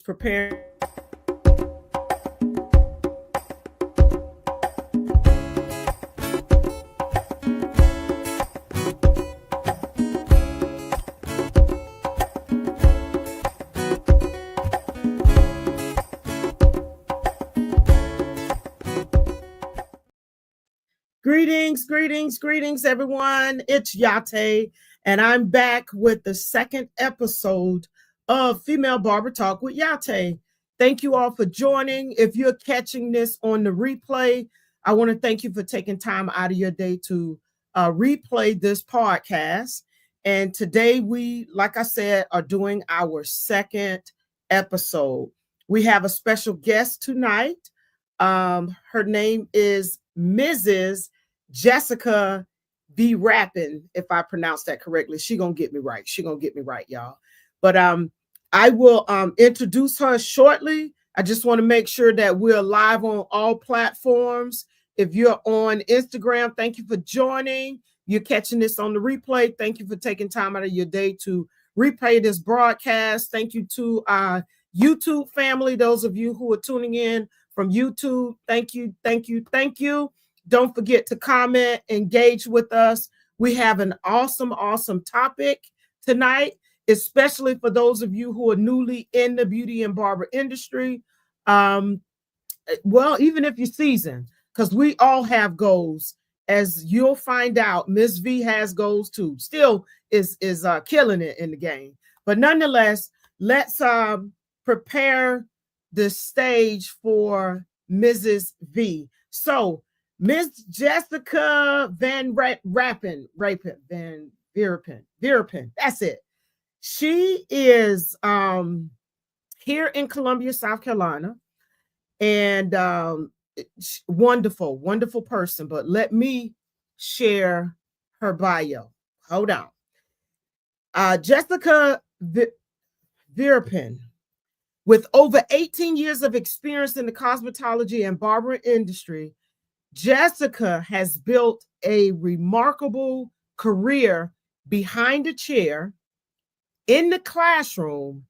Preparing. Greetings, everyone. It's Yah-Tay, and I'm back with the second episode of Female Barber Talk with Yah-Tay. Thank you all for joining. If you're catching this on the replay, I want to thank you for taking time out of your day to replay this podcast. And today we, like I said, are doing our second episode. We have a special guest tonight. Her name is Mrs. Jesscia Veerapen, if I pronounce that correctly. She gonna get me right. She gonna get me right, y'all. But I will introduce her shortly. I just want to make sure that we're live on all platforms. If you're on Instagram, thank you for joining. You're catching this on the replay. Thank you for taking time out of your day to replay this broadcast. Thank you to our YouTube family, those of you who are tuning in from YouTube. Thank you. Don't forget to comment, engage with us. We have an awesome topic tonight, especially for those of you who are newly in the beauty and barber industry. Well, even if you're seasoned, because we all have goals. As you'll find out, Miss V has goals too. Still is killing it in the game. But nonetheless, let's prepare the stage for Mrs. V. So, Miss Jesscia Veerapen. That's it. She is here in Columbia, South Carolina, and wonderful person. But let me share her bio. Hold on. Jesscia Veerapen, with over 18 years of experience in the cosmetology and barbering industry, Jesscia has built a remarkable career behind the chair, in the classroom,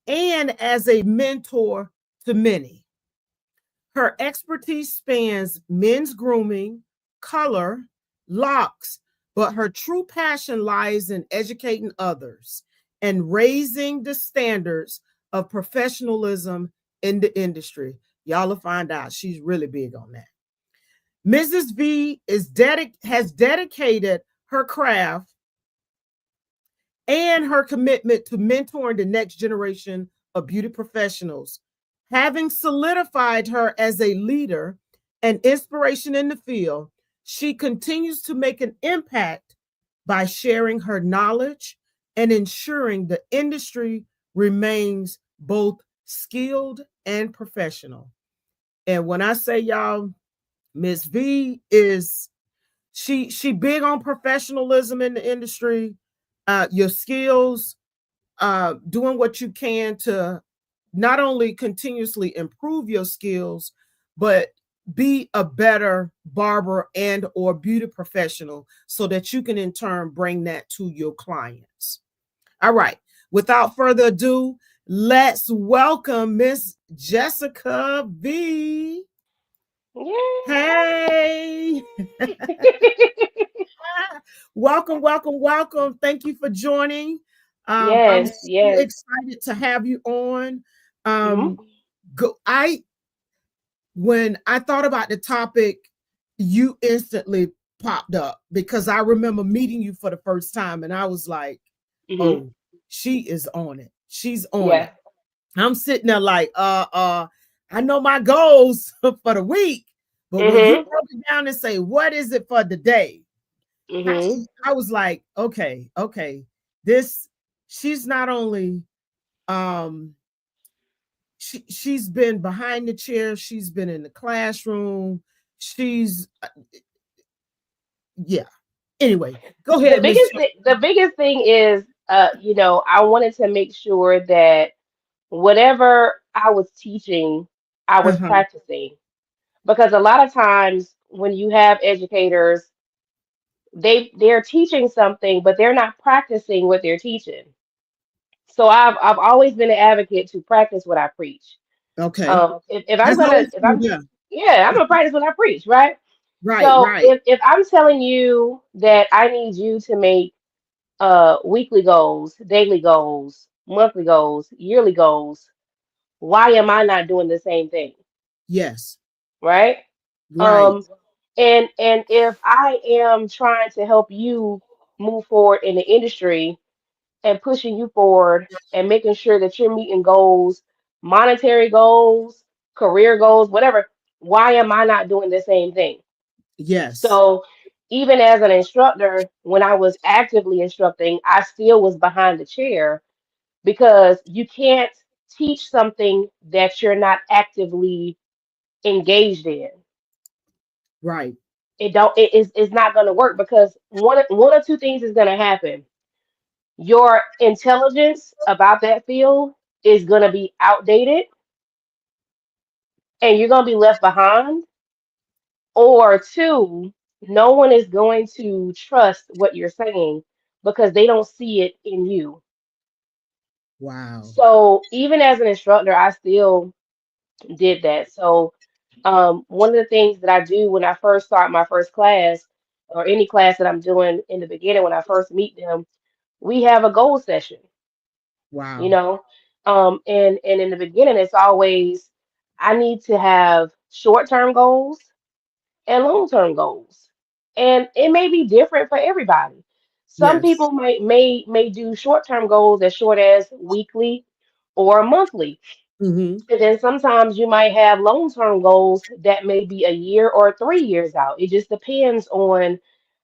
and as a mentor to many. Her expertise spans men's grooming, color, locks, but her true passion lies in educating others and raising the standards of professionalism in the industry. Y'all will find out she's really big on that. Mrs. V has dedicated her craft and her commitment to mentoring the next generation of beauty professionals, having solidified her as a leader and inspiration in the field. She continues to make an impact by sharing her knowledge and ensuring the industry remains both skilled and professional. And when I say y'all, Miss V is she big on professionalism in the industry, your skills, doing what you can to not only continuously improve your skills, but be a better barber and or beauty professional so that you can in turn bring that to your clients. All right, without further ado, let's welcome Miss Jesscia V. Yay. Hey. Welcome. Thank you for joining. I'm Yes, so yes. excited to have you on. Mhm. When I thought about the topic, you instantly popped up because I remember meeting you for the first time and I was like, Mhm. oh, she is on it. She's on it. Yeah. I'm sitting there like, I know my goals for the week, but when you Mhm. broke it down and say, what is it for the day? Mhm. I was like, okay. This, she's not only, um, she's been behind the chair, she's been in the classroom, she's, yeah. Anyway, go The ahead, Miss. biggest thing, the biggest thing is, I wanted to make sure that whatever I was teaching, I was Uh-huh. practicing. Because a lot of times when you have educators, they're teaching something, but they're not practicing what they're teaching. So I've always been an advocate to practice what I preach. Okay. If I'm That's gonna old if school. I'm Yeah. yeah, I'm gonna practice what I preach, right? Right, So right. if I'm telling you that I need you to make weekly goals, daily goals, monthly goals, yearly goals, why am I not doing the same thing? Yes. Right? Right. Um and if I am trying to help you move forward in the industry and pushing you forward and making sure that you're meeting goals, monetary goals, career goals, whatever, why am I not doing the same thing? Yes. So even as an instructor, when I was actively instructing, I still was behind the chair because you can't teach something that you're not actively engaged in. Right. It's not going to work because one or two things is going to happen. Your intelligence about that field is going to be outdated and you're going to be left behind, or two, no one is going to trust what you're saying because they don't see it in you. Wow. So even as an instructor, I still did that. So one of the things that I do when I first start my first class, or any class that I'm doing in the beginning when I first meet them, we have a goal session, you Wow. know. And in the beginning, it's always I need to have short-term goals and long-term goals. And it may be different for everybody. Some Yes. people may do short-term goals as short as weekly or monthly. Mm-hmm. And then sometimes you might have long-term goals that may be a year or 3 years out. It just depends on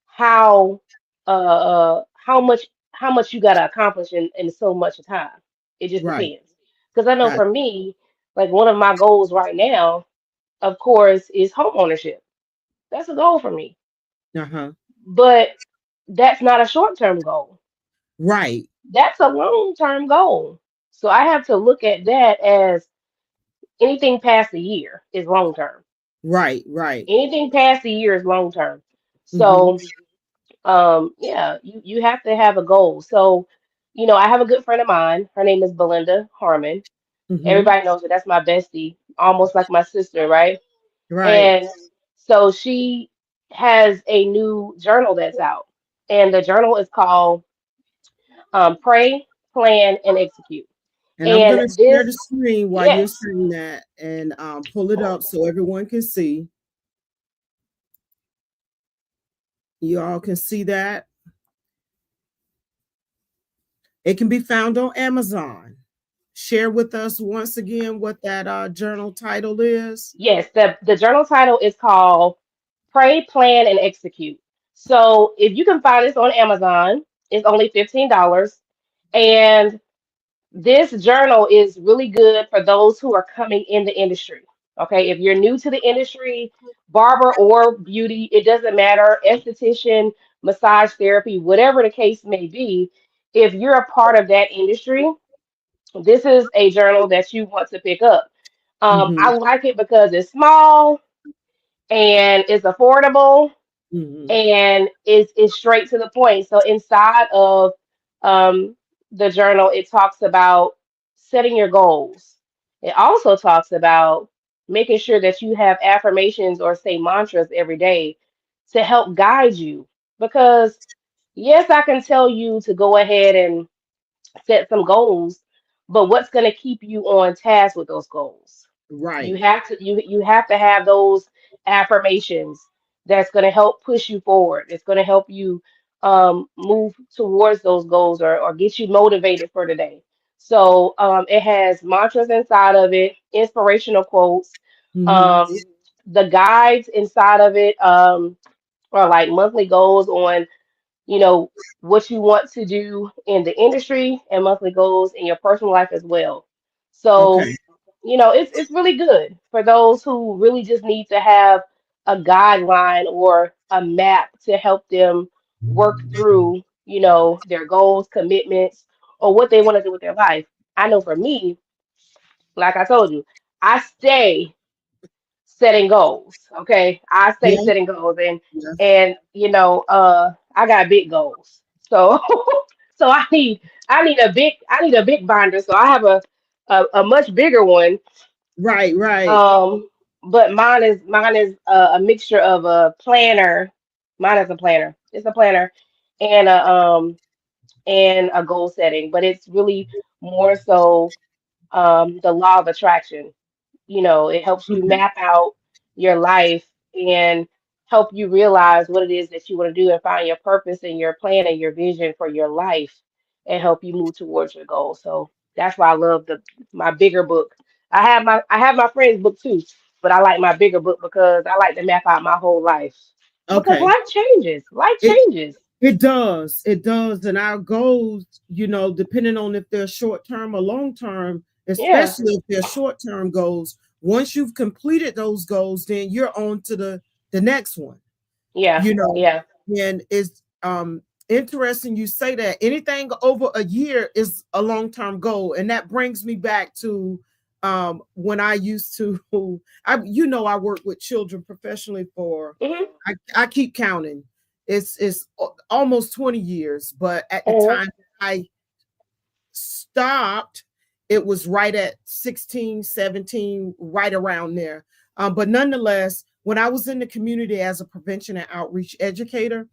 how how much you got to accomplish in so much time. It just Right. depends. Because I know Got for me, like one of my goals right now, of course, is home ownership. That's a goal for me. uh-huh. But that's not a short-term goal. Right. That's a long-term goal. So I have to look at that as anything past a year is long term. Right. Right. Anything past a year is long term. Mm-hmm. So yeah, you have to have a goal. So, I have a good friend of mine. Her name is Belinda Harmon. Mm-hmm. Everybody knows her. That's my bestie, almost like my sister, right? Right. And so she has a new journal that's out. And the journal is called Pray, Plan, and Execute. And I'm And gonna share the this, screen while you're yes, saying that and pull it up so everyone can see. You all can see that. It can be found on Amazon. Share with us once again what that journal title is. yes, the journal title is called Pray, Plan, and Execute. So if you can find this on Amazon, it's only $15. And this journal is really good for those who are coming in the industry. Okay, if you're new to the industry, barber or beauty, it doesn't matter, esthetician, massage therapy, whatever the case may be, if you're a part of that industry, this is a journal that you want to pick up. Mm-hmm. I like it because it's small and it's affordable Mm-hmm. and is straight to the point. So inside of um, the journal, it talks about setting your goals. It also talks about making sure that you have affirmations or say mantras every day to help guide you. Because yes, I can tell you to go ahead and set some goals, but what's going to keep you on task with those goals? Right. You have to have those affirmations that's going to help push you forward. It's going to help you move towards those goals or get you motivated for the day. So it has mantras inside of it, inspirational quotes. Mm-hmm. Um, the guides inside of it are like monthly goals on you know, what you want to do in the industry and monthly goals in your personal life as well. So, Okay. it's really good for those who really just need to have a guideline or a map to help them work through, their goals, commitments, or what they want to do with their life. I know for me, like I told you, I stay setting goals. Okay. I stay Yeah. setting goals and Yeah. and I got big goals. So So I need a big binder. So I have a much bigger one. Right, right. Um, but mine is a mixture of a planner. Mine is a planner. It's a planner and a goal setting, but it's really more so the law of attraction. You know, it helps you Okay. map out your life and help you realize what it is that you want to do and find your purpose and your plan and your vision for your life and help you move towards your goal. So that's why I love the my bigger book. I have my friend's book too, but I like my bigger book because I like to map out my whole life. Because Okay. life changes. Life It changes. it does. It does. And our goals, depending on if they're short term or long term, Yeah. especially if they're short term goals, once you've completed those goals, then you're on to the next one. Yeah. you know Yeah. and it's interesting you say that anything over a year is a long-term goal, and that brings me back to when I used to I work with children professionally for Mhm. I keep counting, it's almost 20 years, but at the Mhm. time I stopped, it was right at 16, 17, right around there. But nonetheless, when I was in the community as a prevention and outreach educator,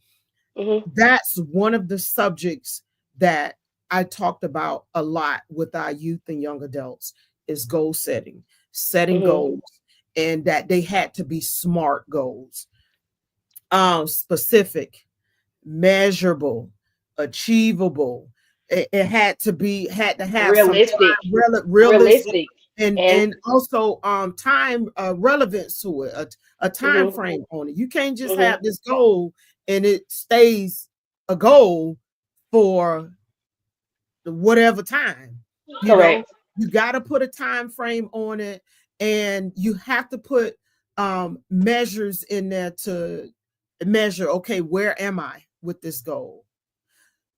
Mhm. that's one of the subjects that I talked about a lot with our youth and young adults is goal setting, setting Mhm. goals, and that they had to be smart goals, specific, measurable, achievable. It had to have some Realistic. time realistic, Realistic. and And also time relevance to it, a time mhm. frame on it. You can't just Mhm. have this goal and it stays a goal for whatever time. You know, Correct. you got to put a time frame on it, and you have to put measures in there to measure, okay, where am I with this goal?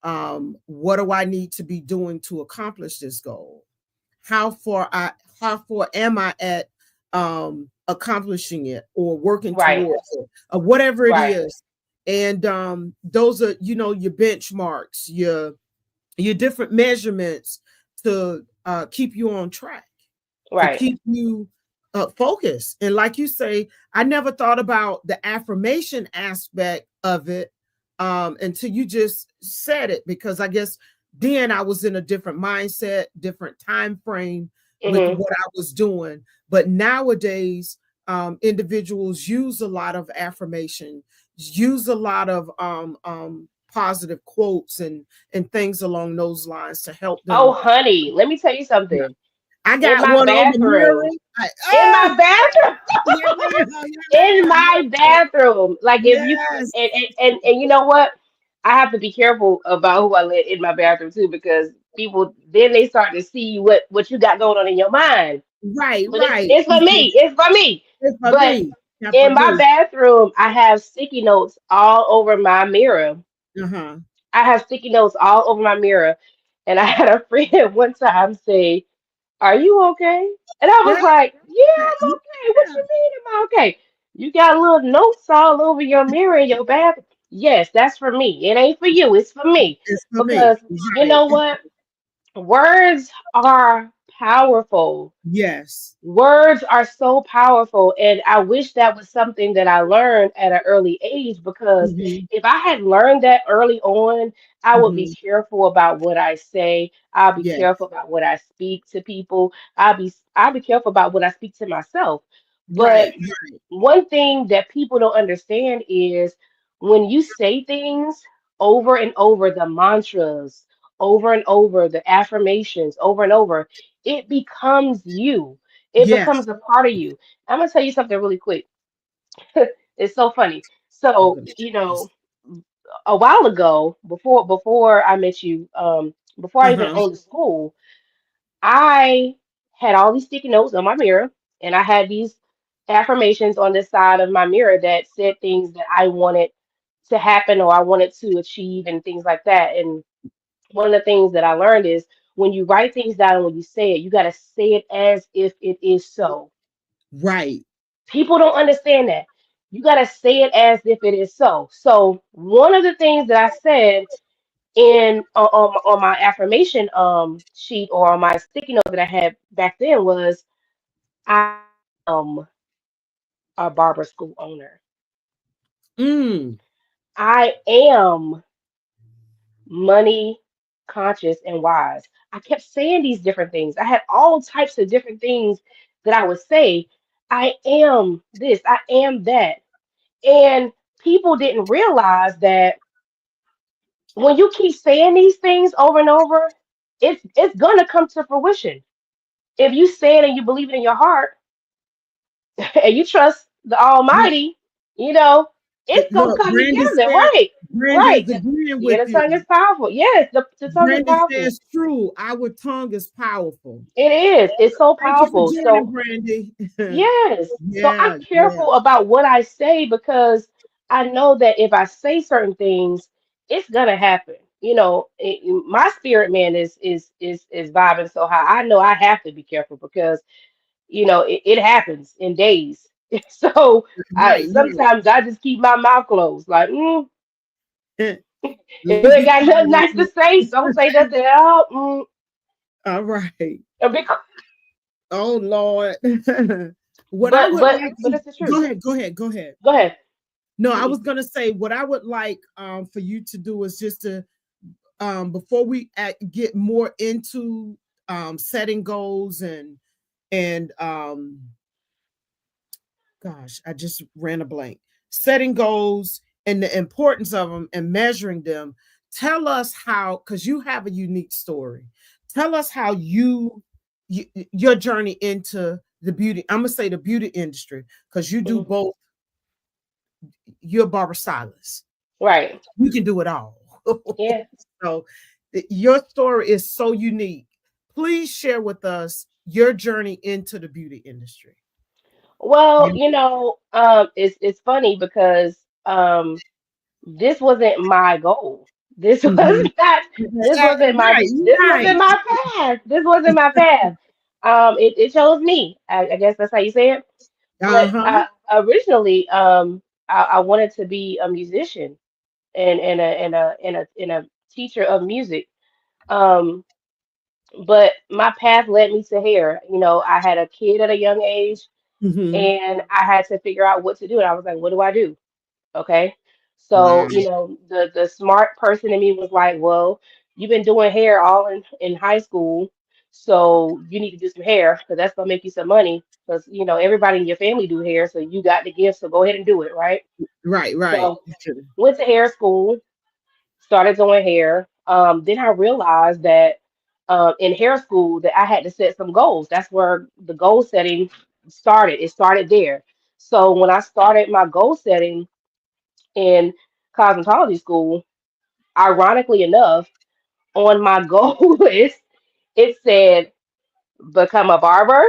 What do I need to be doing to accomplish this goal? how far i how far am I at accomplishing it or working Right. towards it, or whatever it Right. is. And those are, your benchmarks, your different measurements to keep you on track, to Right. keep you focused. And like you say, I never thought about the affirmation aspect of it until you just said it, because I guess then I was in a different mindset, different time frame with Mhm. what I was doing. But nowadays, individuals use a lot of affirmation, use a lot of positive quotes and things along those lines to help Oh, them. honey, let me tell you Yeah. something. I In got my one on the mirror. bathroom, in my bathroom, Yeah, in yeah, my bathroom. Like if you yes, and you know what? I have to be careful about who I let in my bathroom too, because people then they start to see what you got going on in your mind. right, But right. it's for me. It's for me. It's for But me. Not for in my me. bathroom, I have sticky notes all over my mirror. Uh-huh. I have sticky notes all over my mirror. And I had a friend one time say, "Are you okay?" And I Yeah, was like, "Yeah, I'm yeah. okay. What you mean am I okay? You got little notes all over your mirror in your bathroom." Yes, that's for me. It ain't for you. It's for me. It's for me. Because you Right. know what? Words are powerful. Yes. Words are so powerful, and I wish that was something that I learned at an early age, because Mm-hmm. if I had learned that early on, I would be Mm-hmm. careful about what I say. I'll be Yeah. careful about what I speak to people. I'll be careful about what I speak to myself. But Right. Right. one thing that people don't understand is when you say things over and over, the mantras, over and over, the affirmations, over and over, it becomes you. It Yes. becomes a part of you. I'm gonna tell you something really quick. It's so funny. I'm So, gonna you just know, a while ago, before I met you, before I even uh-huh. owned the school, I had all these sticky notes on my mirror, and I had these affirmations on the side of my mirror that said things that I wanted to happen or I wanted to achieve and things like that. And one of the things that I learned is when you write things down and when you say it, you got to say it as if it is so. Right. People don't understand that. You got to say it as if it is so. So, one of the things that I said And on my affirmation sheet, or on my sticky note that I had back then, was I am a barber school owner. Mm. I am money conscious and wise. I kept saying these different things. I had all types of different things that I would say. I am this, I am that. And people didn't realize that when you keep saying these things over and over, it's gonna come to fruition. If you say it and you believe it in your heart and you trust the Almighty, you know, it's gonna Look, come Brandy together. said, Right. Brandy Right. is agreeing Yeah, with the you. tongue is powerful. Yes, the tongue is Brandy powerful. says true. Our tongue is powerful. It is. It's so Thank you for powerful. joining, So Brandy. yes. So I'm Yeah, yeah. careful about what I say, because I know that if I say certain things, it's gonna happen. My spirit man is vibing so high. I know I have to be careful, because it happens in days. So I Right, right. sometimes I just keep my mouth closed. Like, Let if me you ain't be got nothing nice to quiet. say, don't say nothing else. All right. And because, Oh Lord. What I but would but like but to it's the truth. go ahead, go ahead, go ahead. Go ahead. No, I was gonna say what I would like for you to do is just to before we get more into setting goals and gosh, I just ran a blank. Setting goals and the importance of them and measuring them. Tell us how, because you have a unique story. Tell us how your journey into the beauty. I'm gonna say the beauty industry because you do Mhm. both. You're a barber stylist. Right. You can do it all. Yeah. So your story is so unique. Please share with us your journey into the beauty industry. Well, You, it's funny because this wasn't my goal. This was mhm. not. This wasn't my. Right, This right. wasn't my path. This wasn't my path. It chose me. I guess that's how you say it. But Uh-huh. originally, I wanted to be a musician and a teacher of music. Um, but my path led me to hair. I had a kid at a young age, Hmm. and I had to figure out what to do. And I was like, what do I do? Okay. Wow. So, the smart person in me was like, well, you've been doing hair all in high school, so you need to do some hair, because that's gonna make you some money. Because everybody in your family do hair, so you got the gift, so go ahead and do it, right? Right, right. So went to hair school, started doing hair. Then I realized that in hair school that I had to set some goals. That's where the goal setting started. It started there. So when I started my goal setting in cosmetology school, ironically enough, on my goal list, it said become a barber,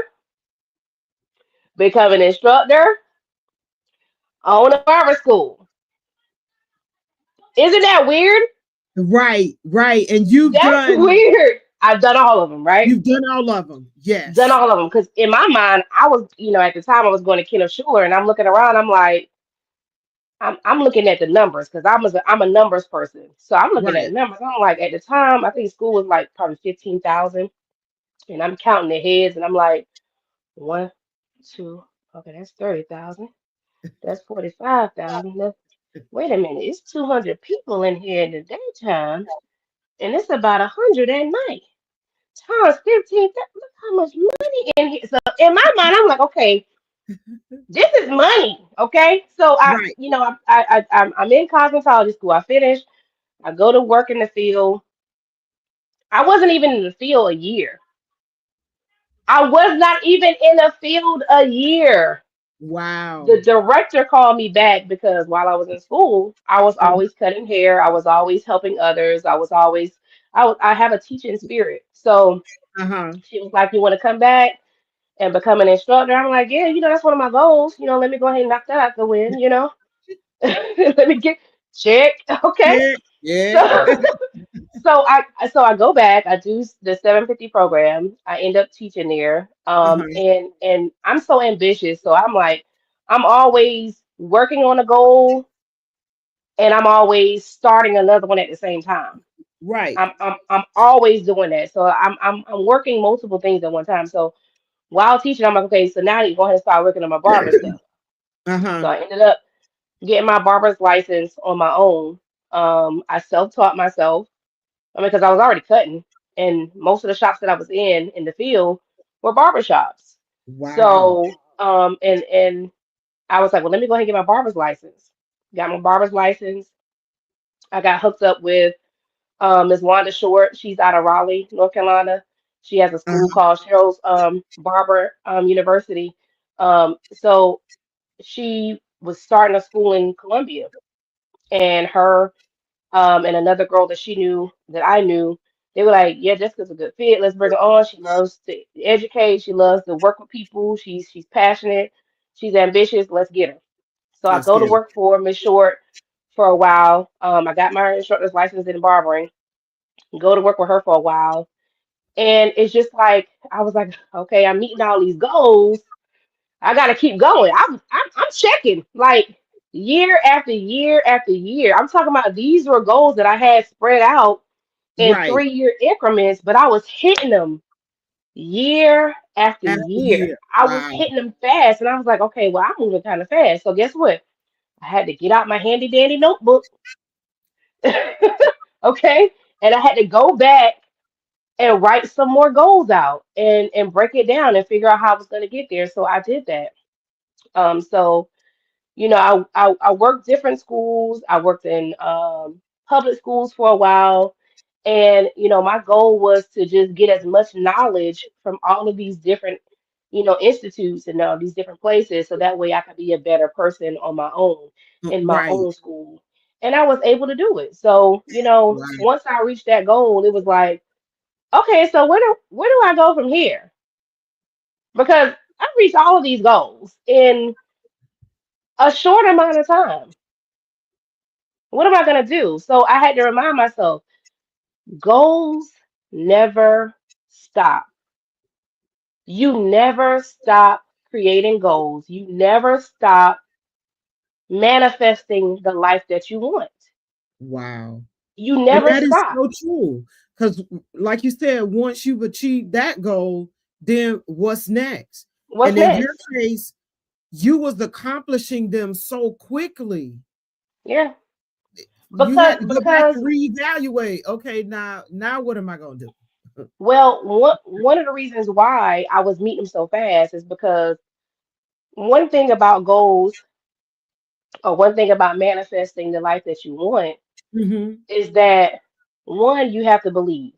become an instructor, own a barber school. Isn't that weird? Right, right. And That's weird. I've done all of them, right? you've done all of them. Done Yes. all of them. Because in my mind, I was, at the time I was going to Kenneth Schuler, and I'm looking around, I'm like, I'm looking at the numbers, because I'm a numbers person. So I'm looking at Right. the numbers. I'm like, at the time, I think school was like probably 15,000. And I'm counting the heads, and I'm like, one, two, okay, that's 30,000. That's 45,000. Wait a minute, it's 200 people in here in the daytime, and it's about 100 at night. Times 15, look how much money in here. So in my mind, I'm like, okay, this is money. Okay, so Right. I'm in cosmetology school. I finished. I go to work in the field. I wasn't even in the field a year. I was not even in the field a year. The Wow. director called me back because while I was in school, I was always cutting hair. I was always helping others. I have a teaching spirit. So Uh-huh. she was like, "You want to come back and become an instructor?" I'm like, "Yeah, that's one of my goals. Let me go ahead and knock that out the wind. Let me get check." Okay. Yeah. Yeah. So so I go back. I do the 750 program. I end up teaching there. Uh-huh. And I'm so ambitious. So I'm like, I'm always working on a goal, and I'm always starting another one at the same time. Right. I'm always doing that. So I'm working multiple things at one time. So while teaching, I'm like, okay, so now you go ahead and start working on my barber stuff. So Uh-huh. I ended up getting my barber's license on my own. I self-taught myself. I mean, because I was already cutting, and most of the shops that I was in the field were barber shops. Wow. So, and I was like, well, let me go ahead and get my barber's license. Got my barber's license. I got hooked up with Ms. Wanda Short. She's out of Raleigh, North Carolina. She has a school Uh-huh. called Cheryl's Barber University. So she was starting a school in Columbia, and her and another girl that she knew that I knew, they were like, "Yeah, Jessica's a good fit. Let's bring her on. She loves to educate. She loves to work with people. She's passionate. She's ambitious. Let's get her." So I Let's go to get it. work for Miss Short for a while. I got my instructor's license in barbering. Go to work with her for a while, and it's just like I was like, okay, I'm meeting all these goals. I got to keep going. I'm checking like year after year after year. I'm talking about these were goals that I had spread out in Right. 3 year increments, but I was hitting them year after After year. year. I was Wow. hitting them fast, and I was like, okay, well, I'm moving kind of fast. So guess what? I had to get out my handy dandy notebook, okay, and I had to go back and write some more goals out and break it down and figure out how I was going to get there. So I did that. So you know, I worked different schools. I worked in public schools for a while. And, you know, my goal was to just get as much knowledge from all of these different, institutes and these different places. So that way I could be a better person on my own in my Right. own school. And I was able to do it. So, Wow. once I reached that goal, it was like, okay, so where do I go from here? Because I reached all of these goals in a short amount of time. What am I going to do? So I had to remind myself goals never stop. You never stop creating goals. You never stop manifesting the life that you want. Wow. You And never that is stop. so true. Because, like you said, once you've achieved that goal, then what's next? What's And in your next? case, you was accomplishing them so quickly. Yeah. You had Because to go back because and reevaluate. Okay, now what am I gonna do? well, one of the reasons why I was meeting them so fast is because one thing about goals or one thing about manifesting the life that you want Hmm. is that one, you have to believe.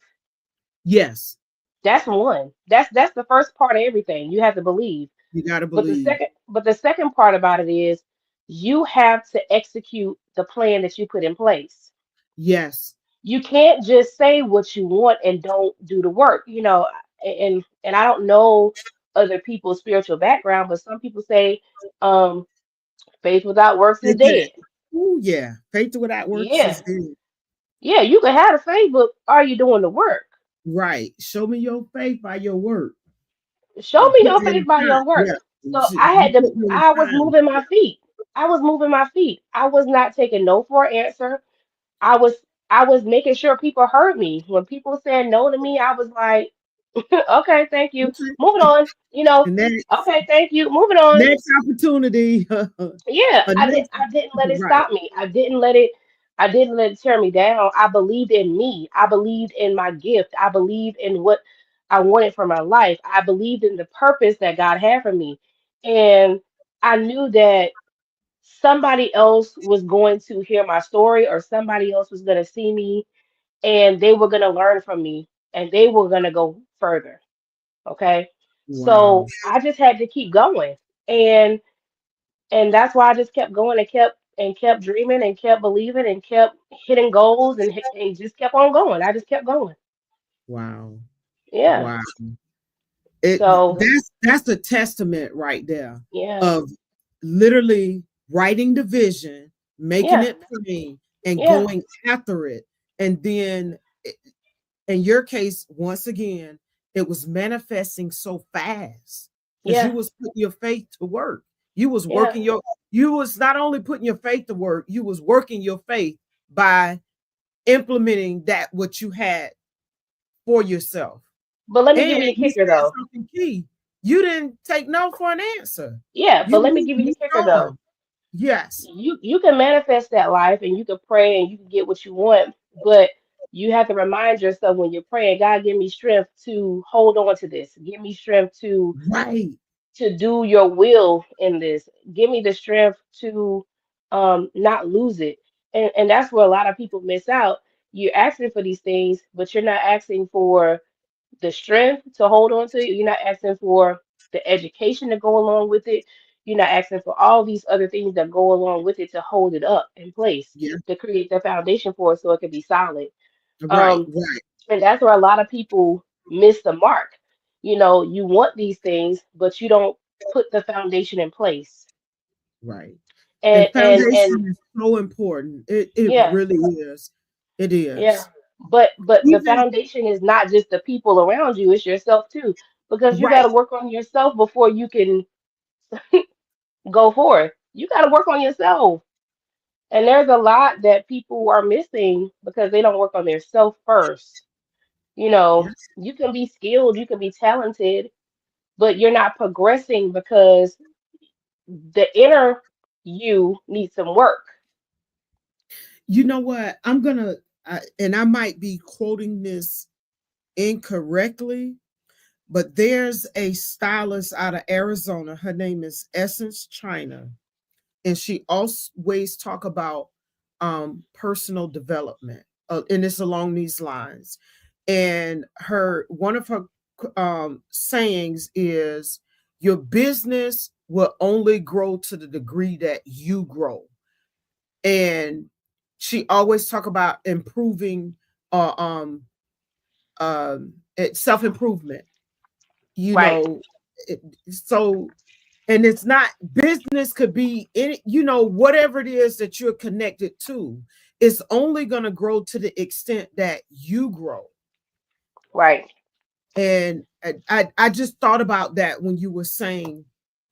Yes, That's one. That's the first part of everything. You have to believe. you gotta But the believe. second part about it is you have to execute the plan that you put in place. Yes, You can't just say what you want and don't do the work. And I don't know other people's spiritual background, but some people say faith without works is they said, dead. "Oh yeah, faith without works is Yeah. dead." Yeah, you can have the faith, but are you doing the work? Right. Show me your faith by your work. Show You me put your in faith by time. your work. Yeah, So I had you to, put in the I was time. moving my feet. I was moving my feet. I was not taking no for an answer. I was, I was making sure people heard me. When people said no to me, I was like, okay, thank you. Okay. Moving on. And then Okay, thank you. Moving on. next opportunity. Yeah, A I next, I didn't let it right. stop me. I didn't let it tear me down. I believed in me. I believed in my gift. I believed in what I wanted for my life. I believed in the purpose that God had for me. And I knew that somebody else was going to hear my story or somebody else was going to see me and they were going to learn from me and they were going to go further. Okay? Wow. So I just had to keep going. And that's why I just kept going and kept dreaming and kept believing and kept hitting goals and just kept on going. I just kept going. Wow. Yeah. Wow. It So that's a testament right there yeah, of literally writing the vision, making yeah, it plain, and yeah, going after it. And then in your case, once again, it was manifesting so fast because you yeah, was putting your faith to work. You was yeah, working your you was not only putting your faith to work, you was working your faith by implementing that what you had for yourself. But let me give And you the you kicker said though. something key. You didn't take no for an answer. Yeah, You but let me give you the moved kicker though. on. Yes. You can manifest that life and you can pray and you can get what you want, but you have to remind yourself when you're praying, God, give me strength to hold on to this. Give me strength Right. to do your will in this. Give me the strength to not lose it. And that's where a lot of people miss out. You're asking for these things, but you're not asking for the strength to hold on to it. You're not asking for the education to go along with it. You're not asking for all these other things that go along with it to hold it up in place, Yeah. to create the foundation for it so it can be solid. Right. Um, Right. and that's where a lot of people miss the mark. You know, you want these things, but you don't put the foundation in place. Right. And And and foundation is so important. It yeah, really is. It yeah. is. But the Even foundation is not just the people around you, it's yourself too. Because you got to right. work on yourself before you can go forth. You got to work on yourself. And there's a lot that people are missing because they don't work on their self first. You know, Yes. you can be skilled, you can be talented, but you're not progressing because the inner you needs some work. You know what? I'm gonna and I might be quoting this incorrectly, but there's a stylist out of Arizona. Her name is Essence China, and she always talk about personal development, and it's along these lines. And her one of her sayings is, "Your business will only grow to the degree that you grow." And she always talk about improving, uh, um, self improvement. You Right, know, it, so and it's not business could be any whatever it is that you're connected to, it's only going to grow to the extent that you grow. right. And I just thought about that when you were saying,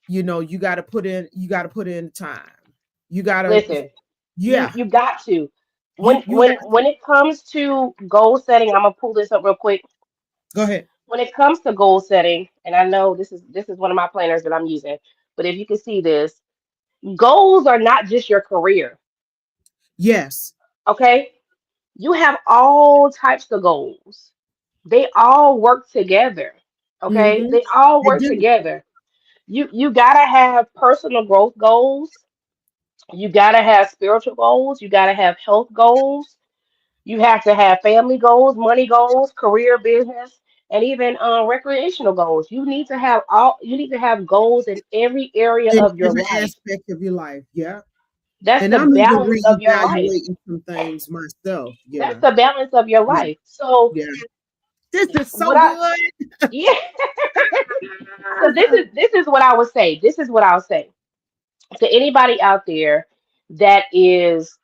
you got to put in time. You got to, Listen, you yeah, you got to. you When you when have to. when it comes to goal setting, I'm gonna pull this up real quick. Go ahead. When it comes to goal setting, and I know this is one of my planners that I'm using, but if you can see this, goals are not just your career, Yes. okay? You have all types of goals. They all work together, okay? Mm-hmm. They all They work do. together. You gotta have personal growth goals. You gotta have spiritual goals. You gotta have health goals. You have to have family goals, money goals, career, business, and even recreational goals. You need to have goals in every area In of your every life. aspect of your life. Yeah. That's And the I'm even balance of your life. reevaluating some things myself. That's Yeah. the balance of your Yeah. life. So Yeah. This is so what I good. yeah, so this is what I would say. This is what I'll say to anybody out there that is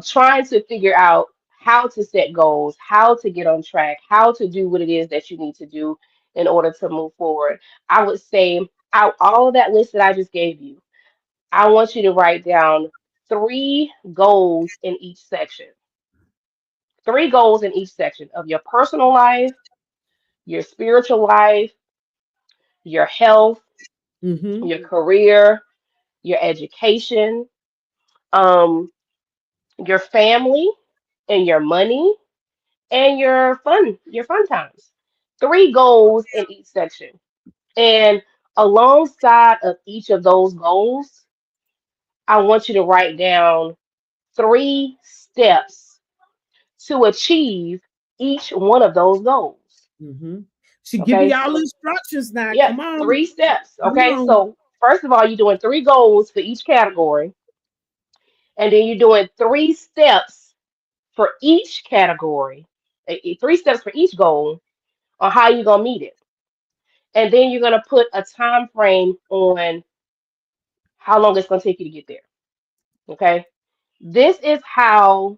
trying to figure out how to set goals, how to get on track, how to do what it is that you need to do in order to move forward. I would say out all of that list that I just gave you, I want you to write down three goals in each section. Three goals in each section of your personal life, your spiritual life, your health, Mm-hmm. your career, your education, um, your family, and your money and your fun times. Three goals in each section. And alongside of each of those goals, I want you to write down three steps to achieve each one of those goals. Mm-hmm. She give Okay, you all so instructions now. yeah, Come on. three steps. Come Okay, on. so first of all, you're doing three goals for each category, and then you're doing three steps for each category, three steps for each goal on how you're gonna meet it. And then you're gonna put a time frame on how long it's gonna take you to get there. Okay. This is how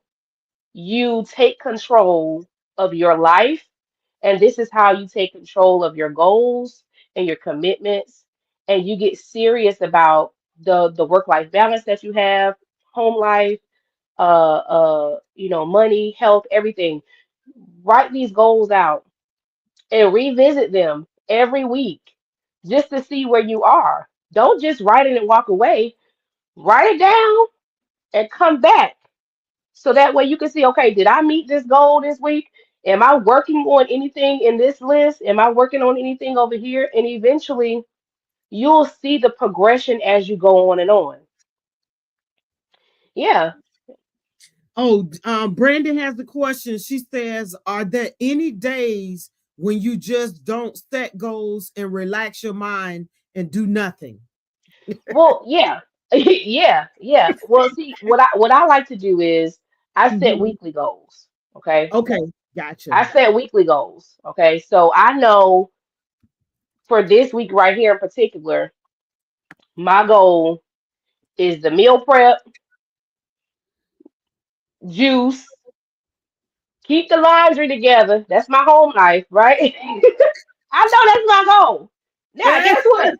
you take control of your life, and this is how you take control of your goals and your commitments, and you get serious about the work life balance that you have, home life, money, health, everything. Write these goals out and revisit them every week just to see where you are. Don't just write it and walk away. Write it down and come back. So that way you can see, okay, did I meet this goal this week? Am I working on anything in this list? Am I working on anything over here? And eventually you'll see the progression as you go on and on. Yeah. Oh, Brandon has the question. She says, "Are there any days when you just don't set goals and relax your mind and do nothing?" Well, yeah. Yeah. Well, see, what I like to do is I set Mhm. weekly goals. Okay. Okay, gotcha. I set weekly goals. Okay. So I know for this week right here in particular, my goal is the meal prep, juice, keep the laundry together. That's my home life, right? I know that's my goal. Now, guess what?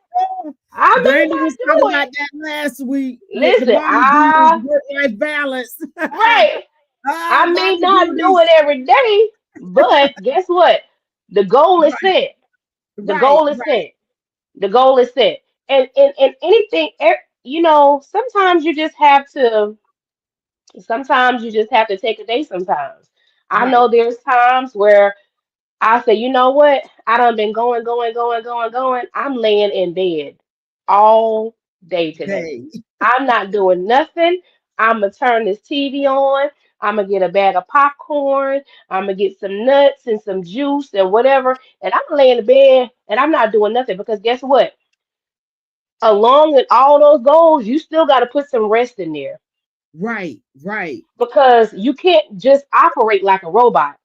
I may Brandon was not talking do about it. that last week with the Listen, mama duties, work-life balance. right. I may Mama not do it duties. every day, but guess what? The goal is Right, set. The right, goal is right, set. The goal is set. And anything, sometimes you just have to take a day sometimes. I right. know there's times where I say, you know what? I done been going. I'm laying in bed all day today. Day. I'm not doing nothing. I'm gonna turn this TV on. I'm gonna get a bag of popcorn. I'm gonna get some nuts and some juice and whatever. And I'm gonna lay in the bed and I'm not doing nothing because guess what? Along with all those goals, you still got to put some rest in there Right, right. because you can't just operate like a robot.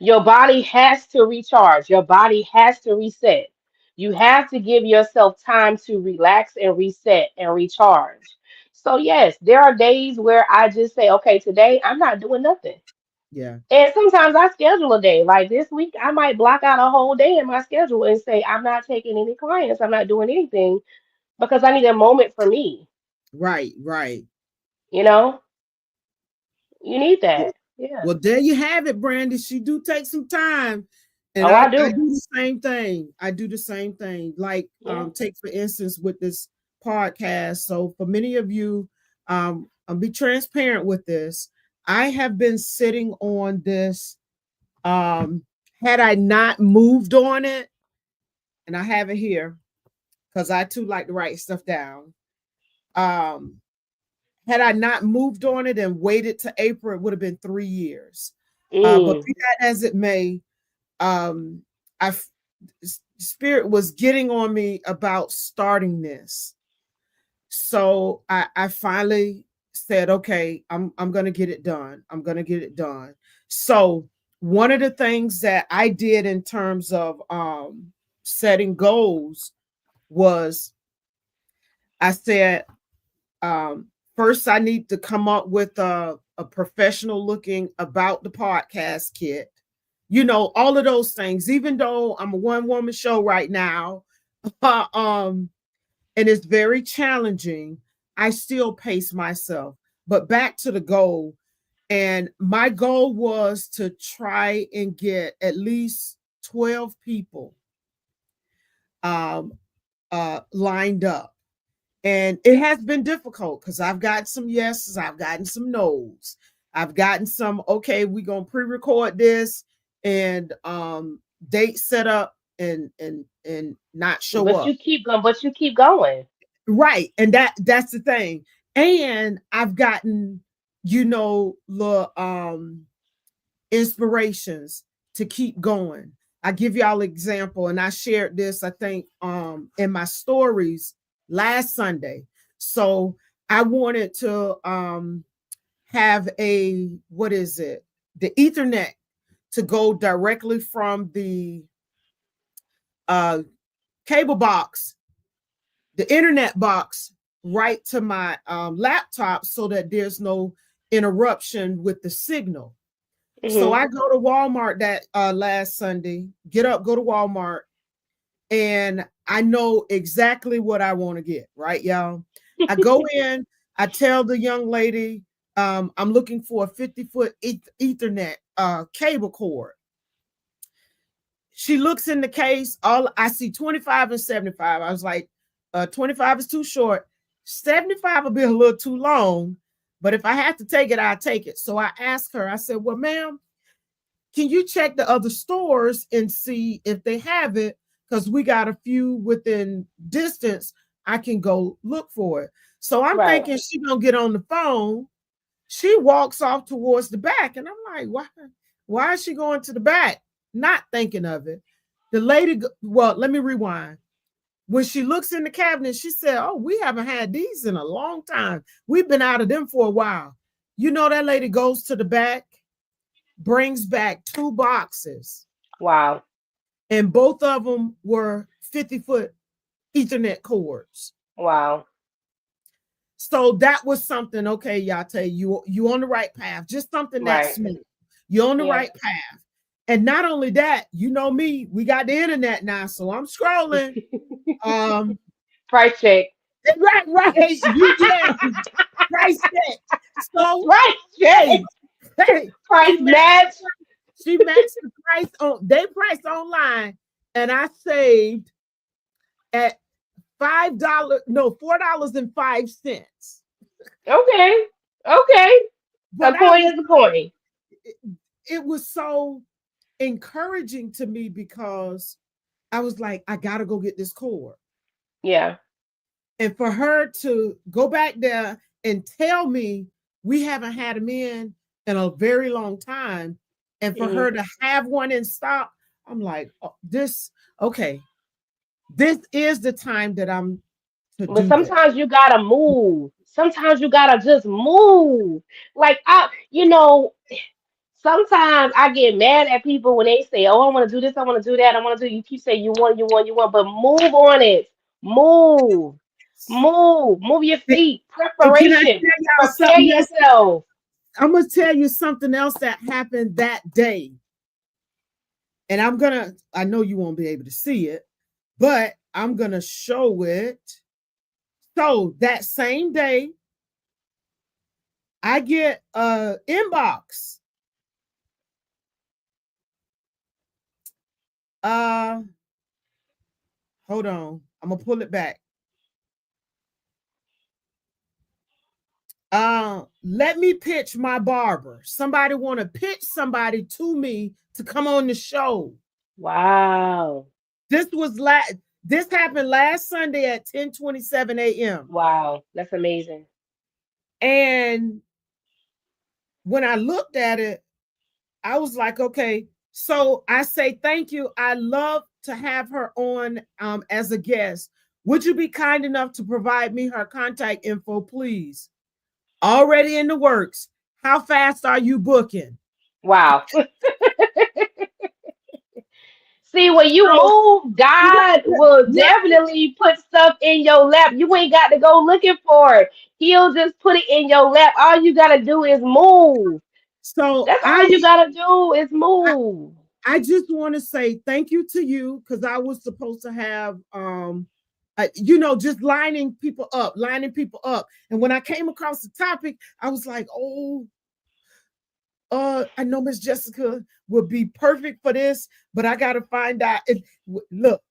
Your body has to recharge. Your body has to reset. You have to give yourself time to relax and reset and recharge. So, yes, there are days where I just say, okay, today I'm not doing nothing. Yeah, And sometimes I schedule a day. Like this week, I might block out a whole day in my schedule and say, I'm not taking any clients. I'm not doing anything because I need a moment for me. right, right. You know, you need that. Yeah. Well, there you have it, Brandy. She do take some time. And Oh, I I do. do the same thing. I do the same thing. Like Yeah. take for instance with this podcast. So for many of you, I'll be transparent with this. I have been sitting on this. Had I not moved on it, and I have it here because I too like to write stuff down. Um, had I not moved on it and waited to April, it would have been 3 years. But Mm. be that as it may, um, I spirit was getting on me about starting this. So I finally said, okay, I'm gonna get it done. I'm gonna get it done. So one of the things that I did in terms of setting goals was I said, first I need to come up with a professional looking about the podcast kit. All of those things, even though I'm a one woman show right now, um, and it's very challenging, I still pace myself. But back to the goal, and my goal was to try and get at least 12 people um, lined up. And it has been difficult because I've got some yeses, I've gotten some nos. I've gotten some, okay, we're gonna pre-record this and date set up and not show But you up. keep going. But you keep going. Right. And that's the thing. And I've gotten, the inspirations to keep going. I give y'all an example, and I shared this, I think, in my stories last Sunday. So I wanted to have what is it? The Ethernet to go directly from the uh, cable box, the internet box, right to my laptop so that there's no interruption with the signal. So Hmm. I go to Walmart that last Sunday, get up, go to Walmart, and I know exactly what I want to get, right, y'all? I go in, I tell the young lady, I'm looking for a 50-foot Ethernet cable cord. She looks in the case. All I see 25 and 75. I was like, 25 is too short. 75 will be a little too long. But if I have to take it, I'll take it. So I asked her, I said, well, ma'am, can you check the other stores and see if they have it? Because we got a few within distance. I can go look for it. So I'm Right. thinking she gonna get on the phone. She walks off towards the back, and I'm like, why? Why is she going to the back? Not thinking of it. The lady, well, let me rewind. When she looks in the cabinet, she said, "Oh, we haven't had these in a long time. We've been out of them for a while." You know, that lady goes to the back, brings back two boxes, Wow. and both of them were 50-foot Ethernet cords. Wow. So that was something. Okay, Yah-Tay, you on the right path. Just something that Right. smooth. You're on the Yeah. right path. And not only that, you know me, we got the internet now, so I'm scrolling. Um, Price check. right. You yeah, price check. So Price check. hey, hey, Price match. she matched the price on they price online, and I saved at $5, no, $4.05. Okay. Okay. A But I coin was is a coin. it, it was so encouraging to me because I was like, I gotta go get this cord. Yeah. And for her to go back there and tell me we haven't had them in a very long time, and for Hmm. her to have one in stock, I'm like, oh, this okay. This is the time that I'm to But do this. sometimes you gotta move. Sometimes you gotta just move. Like sometimes I get mad at people when they say, "Oh, I want to do this, I want to do that, I want to do." You keep saying you want, but move on it. Move, move your feet. And can I Preparation. tell y'all Prepare something else? yourself. I'm gonna tell you something else that happened that day. And I know you won't be able to see it, but I'm gonna show it. So that same day, I get a inbox. Uh Hold on. I'm gonna pull it back. Let me pitch my barber. Somebody want to pitch somebody to me to come on the show. Wow, This was this happened last Sunday at 10:27 a.m. wow, that's amazing. And when I looked at it, I was like, okay. So I say thank you. I love to have her on as a guest. Would you be kind enough to provide me her contact info, please? Already in the works. How fast are you booking? Wow. See, when you So, move, God will right. definitely put stuff in your lap. You ain't got to go looking for it. He'll just put it in your lap. All you got to do is move. So That's all you got to do is I move. I just want to say thank you to you because I was supposed to have just lining people up. And when I came across the topic, I was like, oh, I know Miss Jessica would be perfect for this, but I got to find out. Look,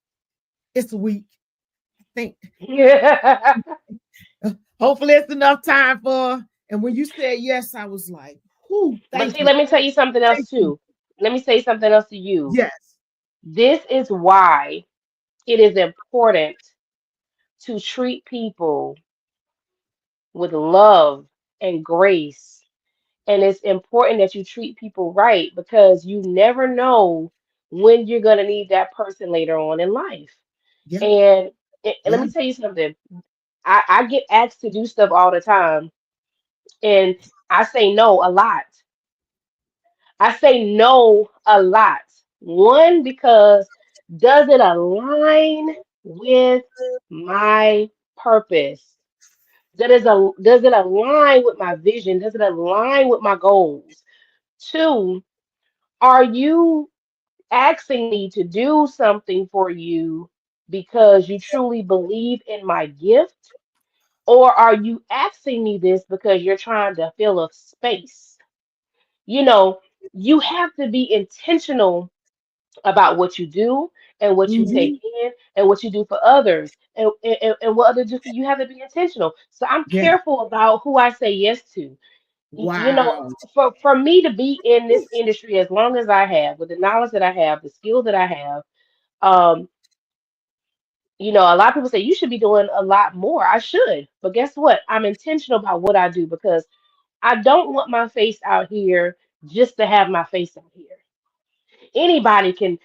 it's a week. I think hopefully it's enough time for her. And when you said yes, I was like, whoo, But thank see, you. let me tell you something else Thank you. too. Let me say something else to you. Yes. This is why it is important to treat people with love and grace. And it's important that you treat people right because you never know when you're going to need that person later on in life. Yeah. And let Yeah. me tell you something. I get asked to do stuff all the time, and I say no a lot. I say no a lot. One, because does it align with my purpose? Does it align with my vision? Does it align with my goals? Two, are you asking me to do something for you because you truly believe in my gift? Or are you asking me this because you're trying to fill a space? You know, you have to be intentional about what you do and what you take Hmm. in and what you do for others and what others do for you. You have to be intentional. So I'm Yeah. careful about who I say yes to. You know, Wow. for me to be in this industry as long as I have, with the knowledge that I have, the skills that I have, um, a lot of people say you should be doing a lot more. I should, but guess what? I'm intentional about what I do because I don't want my face out here just to have my face out here. Anybody can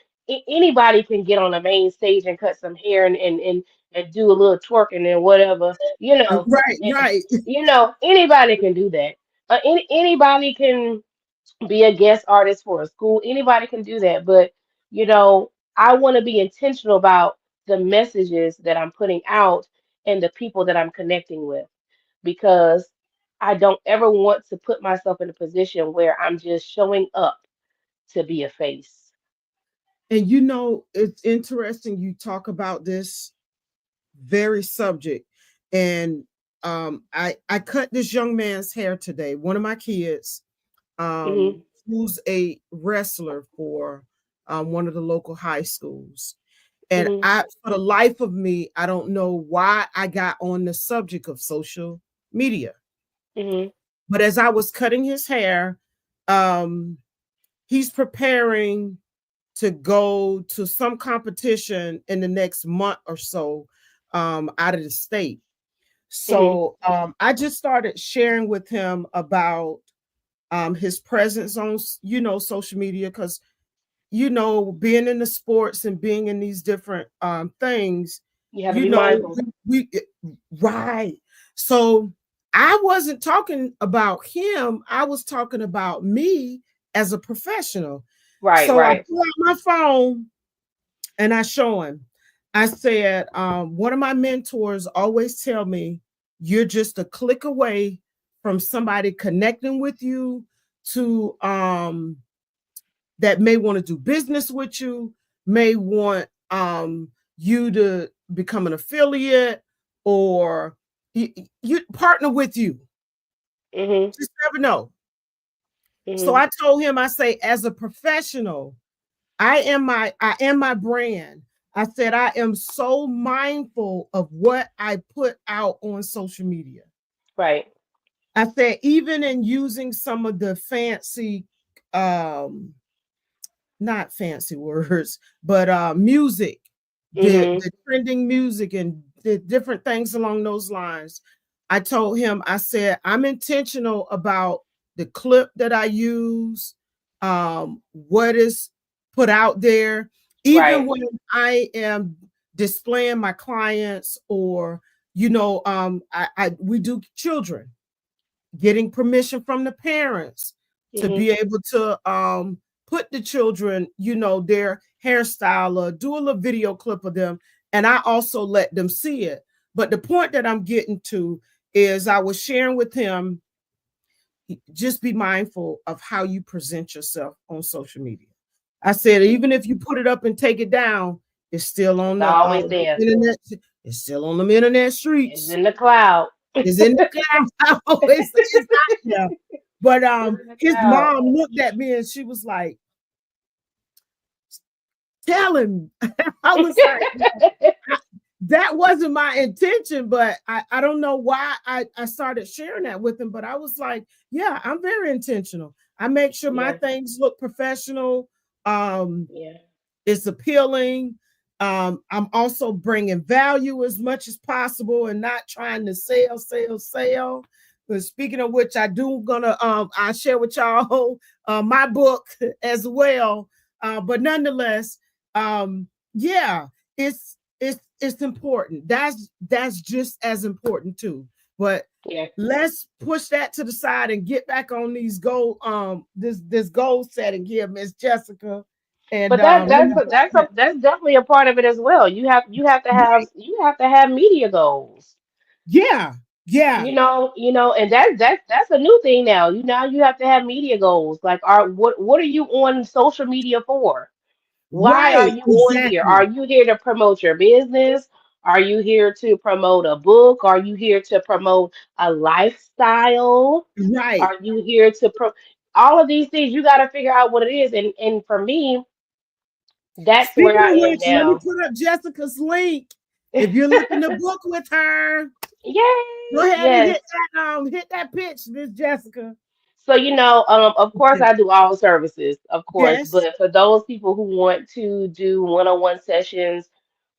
anybody can get on the main stage and cut some hair and do a little twerking and whatever, Right, right. anybody can do that. Anybody can be a guest artist for a school. Anybody can do that, but I want to be intentional about the messages that I'm putting out and the people that I'm connecting with because I don't ever want to put myself in a position where I'm just showing up to be a face. And it's interesting you talk about this very subject. And I cut this young man's hair today. One of my kids, Mhm. who's a wrestler for one of the local high schools. And Mhm. for the life of me, I don't know why I got on the subject of social media. Mhm. But as I was cutting his hair, um, he's preparing to go to some competition in the next month or so, out of the state. Mhm. So I just started sharing with him about his presence on social media, because being in the sports and being in these different things, You have to you be know mindful. right. So I wasn't talking about him, I was talking about me as a professional. Right. So I Right. pull out my phone and I show him. I said, one of my mentors always tell me, you're just a click away from somebody connecting with you, to that may want to do business with you, may want you to become an affiliate, or you partner with you. Mhm. Just never know. So Mhm. I told him, I say, as a professional, I am my brand. I said I am so mindful of what I put out on social media. Right. I said even in using some of the fancy, um not fancy words, but music, Mhm. the trending music and the different things along those lines. I told him, I said, I'm intentional about the clip that I use, what is put out there, even Right. when I am displaying my clients, or I we do children, getting permission from the parents to Mhm. be able to put the children, their hairstyle, or do a little video clip of them. And I also let them see it. But the point that I'm getting to is, I was sharing with him, just be mindful of how you present yourself on social media. I said, even if you put it up and take it down, it's still It's on the always there. internet. It's still on the internet It's streets. in the cloud. Is in the cloud. It's out there. But It's in the his cloud. mom looked at me and she was like, "Tell him." I was like, that wasn't my intention, but I don't know why I started sharing that with him. But I was like, yeah, I'm very intentional. I make sure my Yeah. things look professional. Um, Yeah. it's appealing. I'm also bringing value as much as possible and not trying to sell. But speaking of which, I share with y'all my book as well. But nonetheless, yeah, it's important. That's just as important too. But Yeah. let's push that to the side and get back on these goal this goal setting here, Miss Jessica. And But that let that's me a, that's a, that's definitely a part of it as well. You have to have media goals. yeah, yeah, And that's a new thing now. You have to have media goals. Like, what are you on social media for? Why are right, you on here? Are exactly. you here to promote your business? Are you here to promote a book? Are you here to promote a lifestyle? Right. Are you here to all of these things? You got to figure out what it is. And for me, that's where Speaking I of am which, let me now. put up Jessica's link. If you're looking to book with her, go Yay! ahead and Yes. hit that pitch, Miss Jessica. So, of course, I do all services, of course, Yes. but for those people who want to do one-on-one sessions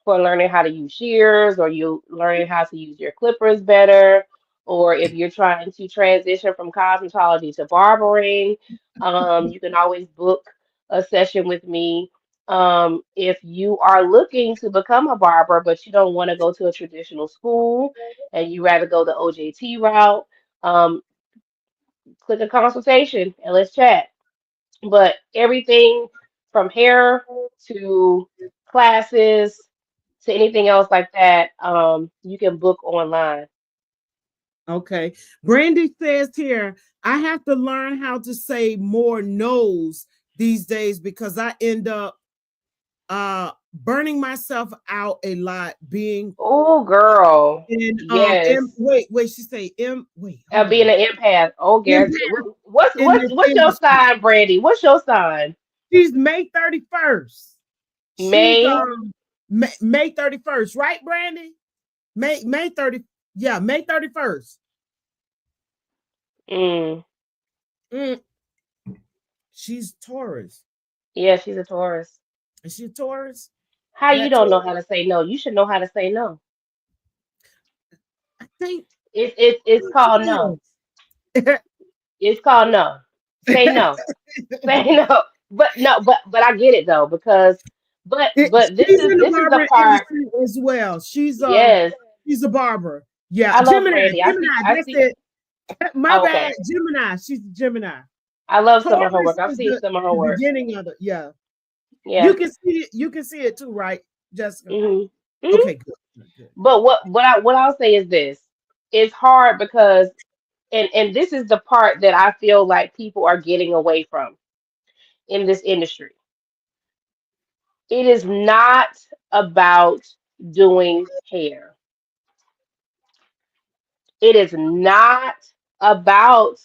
for learning how to use shears, or you learning how to use your clippers better, or if you're trying to transition from cosmetology to barbering, you can always book a session with me. If you are looking to become a barber, but you don't want to go to a traditional school and you rather go the OJT route, um, click a consultation and let's chat. But everything from hair to classes to anything else like that, you can book online. Okay. Brandy says here, I have to learn how to say more no's these days because I end up burning myself out a lot being Oh, girl. in Yes. wait, she say wait, hold Being on. an empath. Oh, Gareth. Impact What's in what's this what's your industry. sign, Brandy? What's your sign? She's May 31st. She's May. May 31st, right, Brandy? May 30, yeah, May 31st. Mm. Mm, she's Taurus. Yeah, she's a Taurus. Is she a Taurus? How Is you that don't know Taurus? how to say no? You should know how to say no. I think It's she called no. is. It's called no. Say no. Say no. But no, but I get it though, because but this She's is in the this is the barber part. industry as well. Yes. She's a barber. Yeah, I love Gemini, Brandy. Gemini. I That's see it. My oh, bad, okay. Gemini. She's a Gemini. I love some of her Taurus work. I've is seen some of her the work. beginning of it. Yeah, you Yeah. can see it. You can see it too, right, Jessica? hmm Okay, good, good, good. But what I'll say is this. It's hard because and this is the part that I feel like people are getting away from in this industry. It is not about doing hair. It is not about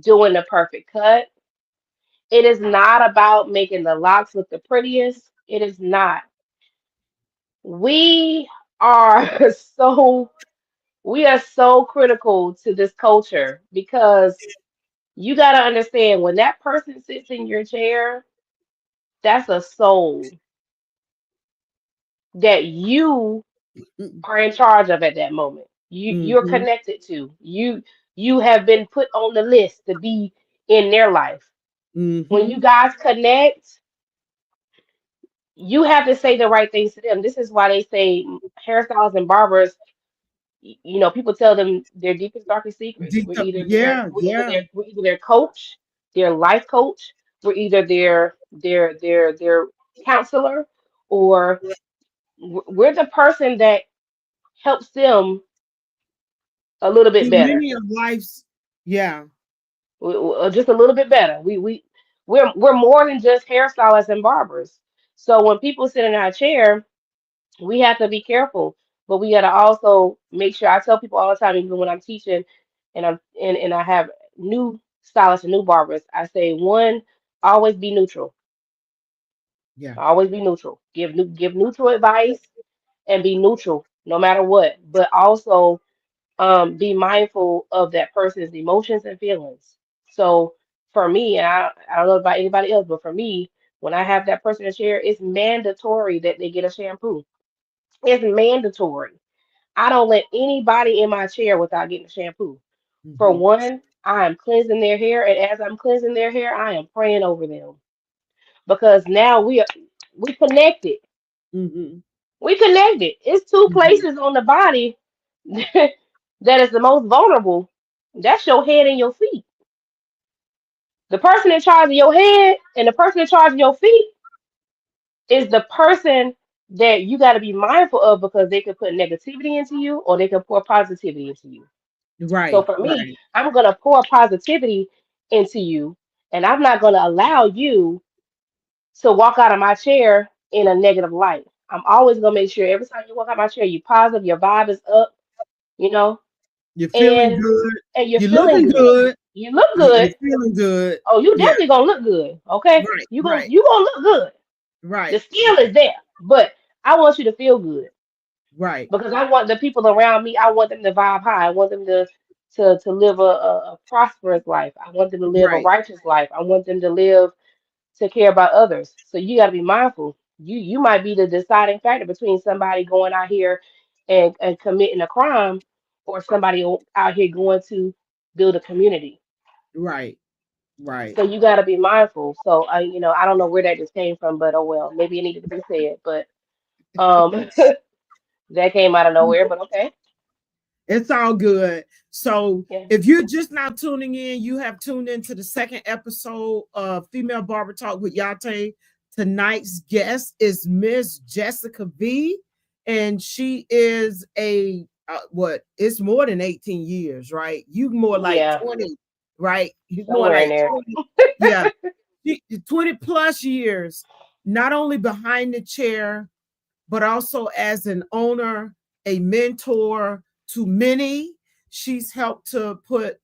doing the perfect cut. It is not about making the locks look the prettiest. It is not. We are we are so critical to this culture because you got to understand when that person sits in your chair, that's a soul that you are in charge of at that moment. You're Mm-hmm, connected to. You have been put on the list to be in their life. When you mm-hmm. guys connect, you have to say the right things to them. This is why they say hairstylists and barbers, people tell them their deepest, darkest secrets. Deep, yeah, yeah. We're either their coach, their life coach, we're either their counselor, or we're the person that helps them a little bit See, better. many of life's, yeah, Just a little bit better. We're more than just hairstylists and barbers. So when people sit in our chair, we have to be careful, but we got to also make sure. I tell people all the time, even when I'm teaching, and I have new stylists and new barbers. I say one, always be neutral. yeah. Always be neutral. Give neutral advice and be neutral no matter what. But also be mindful of that person's emotions and feelings. So for me, and I don't know about anybody else, but for me, when I have that person in chair, it's mandatory that they get a shampoo. It's mandatory. I don't let anybody in my chair without getting a shampoo. For Mm-hmm, one, I am cleansing their hair, and as I'm cleansing their hair, I am praying over them because now we connected. mm-hmm, We connected. It's two mm-hmm. places on the body that is the most vulnerable. That's your head and your feet. The person in charge of your head and the person in charge of your feet is the person that you got to be mindful of because they could put negativity into you or they can pour positivity into you. So Right, for me, right. I'm going to pour positivity into you, and I'm not going to allow you to walk out of my chair in a negative light. I'm always gonna make sure every time you walk out my chair, you positive, your vibe is up, you know, You're feeling and good. you're You're feeling looking good. good. You look good. You're feeling good. Oh, you Yeah. definitely gonna look good. Okay, Right. you gonna Right. you gonna look good. The Right. skill is there, but I want you to feel good Right. because I want the people around me. I want them to vibe high. I want them to live a prosperous life. I want them to live a Right. righteous life. I want them to live to care about others. So you got to be mindful. You might be the deciding factor between somebody going out here and committing a crime or somebody out here going to build a community. Right. Right. So you got to be mindful. So I don't know where that just came from, but oh well, maybe it needed to be said. But um, that came out of nowhere. But okay, It's all good. So yeah, if you're just now tuning in, you have tuned into the second episode of Female Barber Talk with Yah-Tay. Tonight's guest is Miss Jessica V, and she is a what? It's more than 18 years, right? You more like yeah, 20, right? You more somewhere in like there. 20. Yeah, 20 plus years, not only behind the chair, but also as an owner, a mentor to many. She's helped to put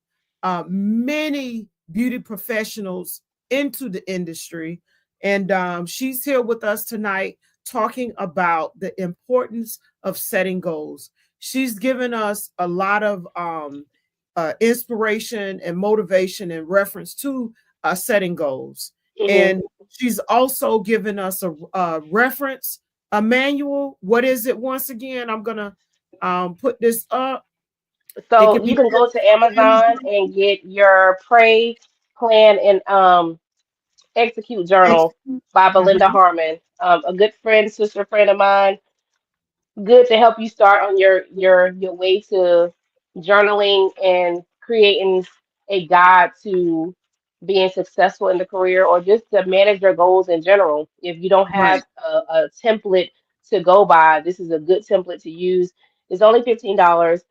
many beauty professionals into the industry. And she's here with us tonight talking about the importance of setting goals. She's given us a lot of inspiration and motivation in reference to setting goals. Hmm. And she's also given us a reference, a manual. What is it? Once again, I'm gonna put this up. It So can you be can go to on Amazon Amazon. and get your Pray, Plan, and Execute Journal by Belinda Uh-huh. Harmon. A good friend, sister friend of mine, good to help you start on your way to journaling and creating a guide to being successful in the career or just to manage your goals in general. If you don't Right, have a template to go by, this is a good template to use. It's only $15.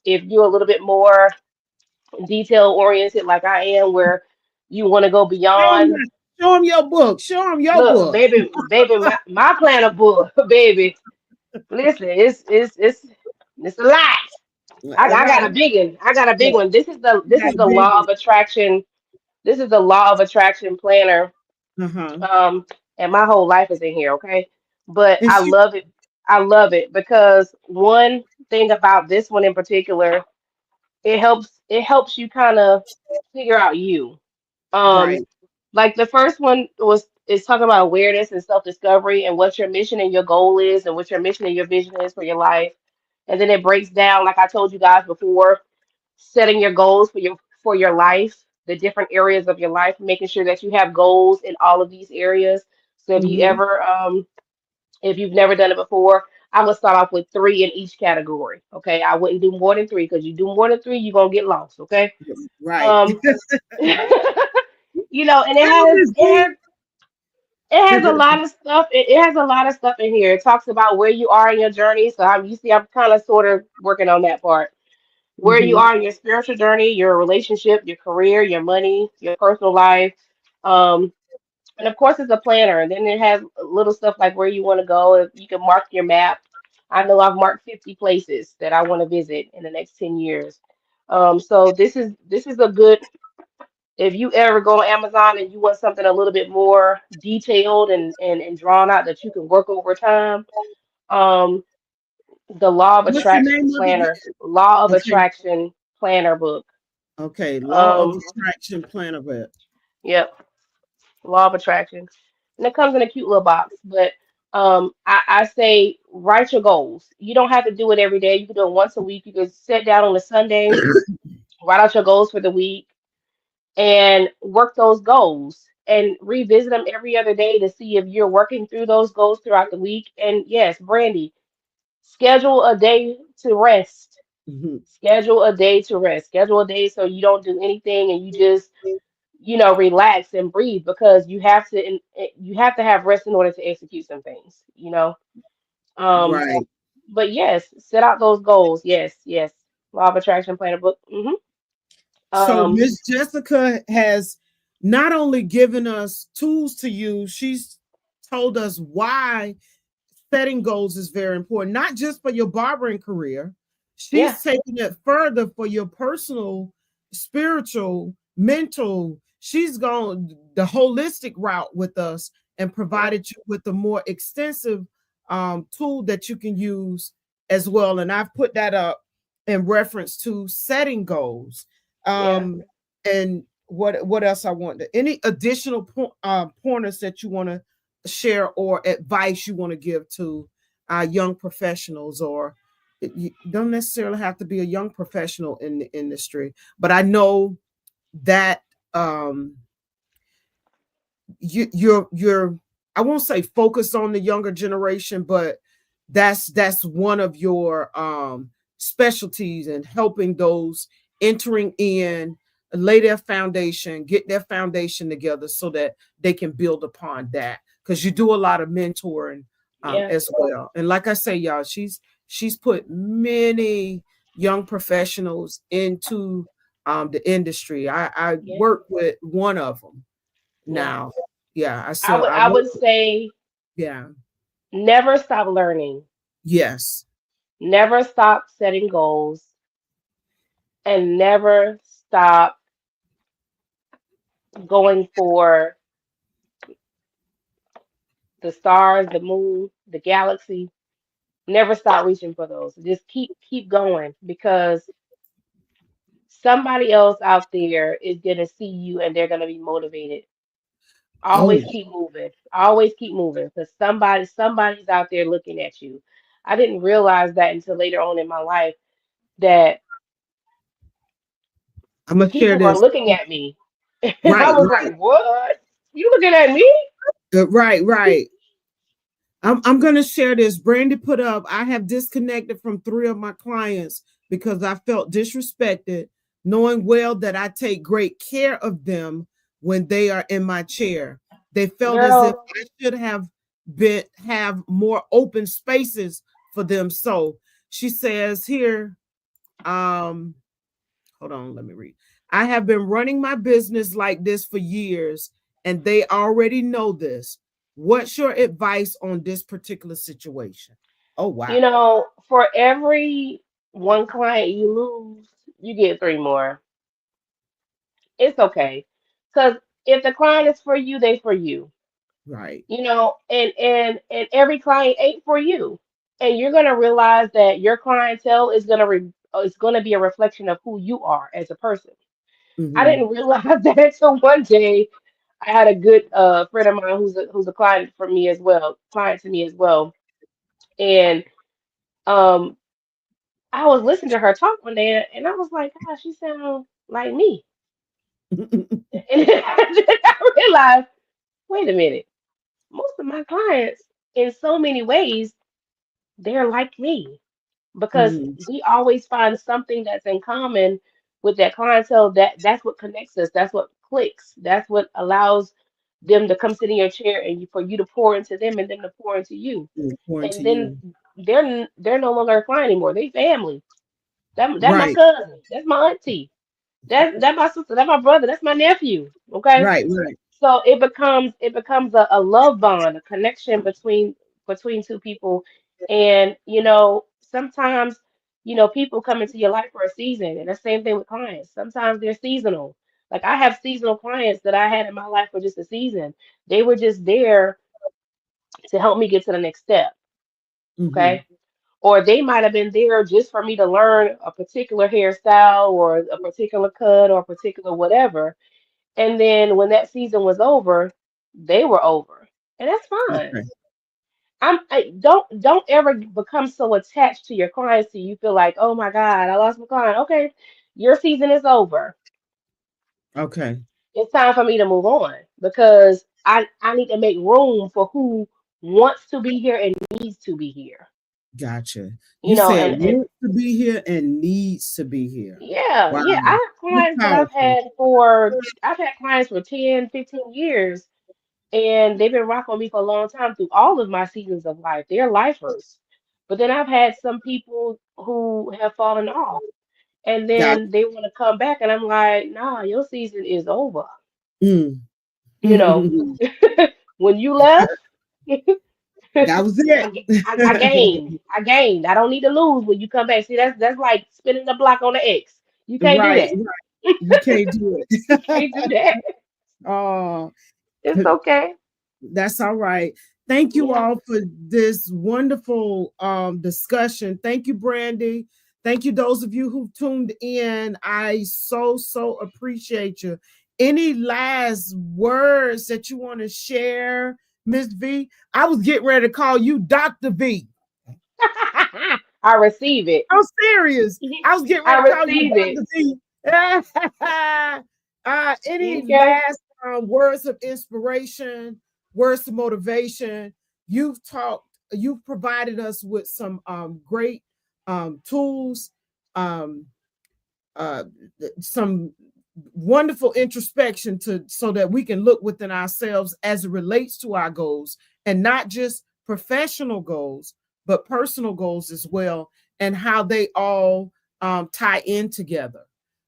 If you're a little bit more detail oriented like I am, where you want to go beyond. show them your book. Show them your Look, book. baby, my planner book, baby. Listen, it's a lot. I got Right. a big one. I got a big Yeah, one. you This got is a the big law of attraction. This is the law of attraction planner. one. Uh-huh. Um, and my whole life is in here, okay? But And I she love it. I love it because one thing about this one in particular, it helps you kind of figure out you. Um, right. like the first one is talking about awareness and self-discovery and what your mission and your goal is and what your mission and your vision is for your life. And then it breaks down, like I told you guys before, setting your goals for your life, the different areas of your life, making sure that you have goals in all of these areas. So Mm-hmm. if you've never done it before, I would start off with three in each category. Okay, I wouldn't do more than three because you do more than three, you're gonna get lost. Okay, Right. um, and Hey, Miss B. it has a lot of stuff. It has a lot of stuff in here. It talks about where you are in your journey. So you see, I'm kind of sort of working on that part. Where you Mm-hmm. are in your spiritual journey, your relationship, your career, your money, your personal life. Um, and of course, it's a planner. And then it has little stuff like where you want to go. If you can mark your map. I know I've marked 50 places that I want to visit in the next 10 years. So this is a good, if you ever go on Amazon and you want something a little bit more detailed and drawn out that you can work over time, um, the What's the name of it? Law of Okay. Attraction Planner book. Okay. Law of Um, attraction plan of it. yep, Law of Attraction, and it comes in a cute little box. But I say write your goals. You don't have to do it every day. You can do it once a week. You can sit down on a Sunday, write out your goals for the week and work those goals and revisit them every other day to see if you're working through those goals throughout the week. And yes, Brandy, schedule a day to rest. Mm-hmm. Schedule a day to rest. Schedule a day so you don't do anything and you just, relax and breathe because you have to have rest in order to execute some things. Um, Right. but yes, set out those goals. Yes, yes. Law of Attraction Planner book. So Um, Miss Jessica has not only given us tools to use, she's told us why setting goals is very important, not just for your barbering career. Yeah, She's taking it further for your personal, spiritual, mental. She's gone the holistic route with us and yeah, provided you with a more extensive tool that you can use as well. And I've put that up in reference to setting goals. yeah. And what else I want? Any additional pointers that you want to share or advice you want to give to young professionals, or you don't necessarily have to be a young professional in the industry, but I know that um, you're I won't say focused on the younger generation, but that's one of your specialties in helping those entering in, lay their foundation, get their foundation together so that they can build upon that, because you do a lot of mentoring Yeah, as well. And like I say, y'all, she's put many young professionals into the industry. I yeah, work with one of them yeah. now. Yeah, I would I I work would with, say yeah. never stop learning, Yes. never stop setting goals, and never stop going for the stars, the moon, the galaxy. Never stop reaching for those. Just keep going, because somebody else out there is gonna see you and they're gonna be motivated. Oh, Always keep moving. Always keep moving, because somebody's out there looking at you. I didn't realize that until later on in my life, that I'm gonna share people were this. looking at me. And I Right, was like, "What? You looking at me?" right. I'm gonna share this. Brandy put up, I have disconnected from 3 of my clients because I felt disrespected, knowing well that I take great care of them when they are in my chair. They felt as if Girl, I should have more open spaces for them. So she says here, um, hold on, let me read. I have been running my business like this for years, and they already know this. What's your advice on this particular situation? Oh, you wow. know, for every one client you lose, you get three more. It's okay. Because if the client is for you, they for you. Right. You know, and every client ain't for you. And you're gonna realize that your clientele is gonna be a reflection of who you are as a person. I Mm-hmm. didn't realize that until one day I had a good friend of mine who's a client for me as well, client to me as well. And um I was listening to her talk one day, and I was like, gosh, she sounds like me. And then I realized, wait a minute, most of my clients, in so many ways, they're like me, because Mm-hmm. we always find something that's in common with that clientele. That's what connects us. That's what clicks. That's what allows them to come sit in your chair, and for you to pour into them and them to pour into you. Important to And then you. they're no longer a client anymore. They family. That my Right. cousin. That's my auntie. That my sister. That my brother. That's my nephew. Okay. Right. So it becomes a love bond, a connection between two people. And sometimes people come into your life for a season, and the same thing with clients. Sometimes they're seasonal. Like, I have seasonal clients that I had in my life for just a season. They were just there to help me get to the next step. Mm-hmm. Okay. Or they might have been there just for me to learn a particular hairstyle or a particular cut or a particular whatever. And then when that season was over, they were over. And that's fine. Okay. Don't ever become so attached to your clients till you feel like, oh my God, I lost my client. Okay, your season is over. Okay. It's time for me to move on, because I need to make room for who wants to be here and needs to be here. Gotcha. You You know, said and wants to be here and needs to be here. yeah, Wow. yeah. I have That's clients that powerful. I've had clients for 10, 15 years, and they've been rocking with me for a long time through all of my seasons of life. They're lifers. But then I've had some people who have fallen off, and Got then they want to come back, and I'm like, nah, your season is over. mm. You know, when you left, That was it. I gained. I gained. I don't need to lose when you come back. See, that's like spinning the block on the X. You can't do Right, that. right. You can't do You it. can't do that. Oh, It's okay. that's all right. Thank you Yeah. all for this wonderful discussion. Thank you, Brandy. Thank you, those of you who tuned in. I so appreciate you. Any last words that you want to share, Miss V? I was getting ready to call you Dr. V. I receive it. I'm serious. I was getting I ready to call you receive it. Dr. V. Any Okay. last words of inspiration, words of motivation? You've provided us with some great tools, um, uh, some wonderful introspection to so that we can look within ourselves as it relates to our goals, and not just professional goals but personal goals as well, and how they all tie in together.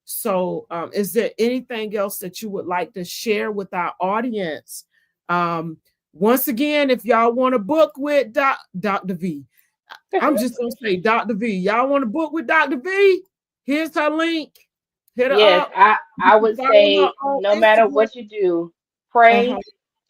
So is there anything else that you would like to share with our audience? um, Once again, if y'all want to book with Dr. V, I'm just gonna say Dr. V. Y'all want to book with Dr. V? Here's her link. Hit her Yes, up. You I can would follow her say on no matter Instagram. what you do, Uh-huh. pray,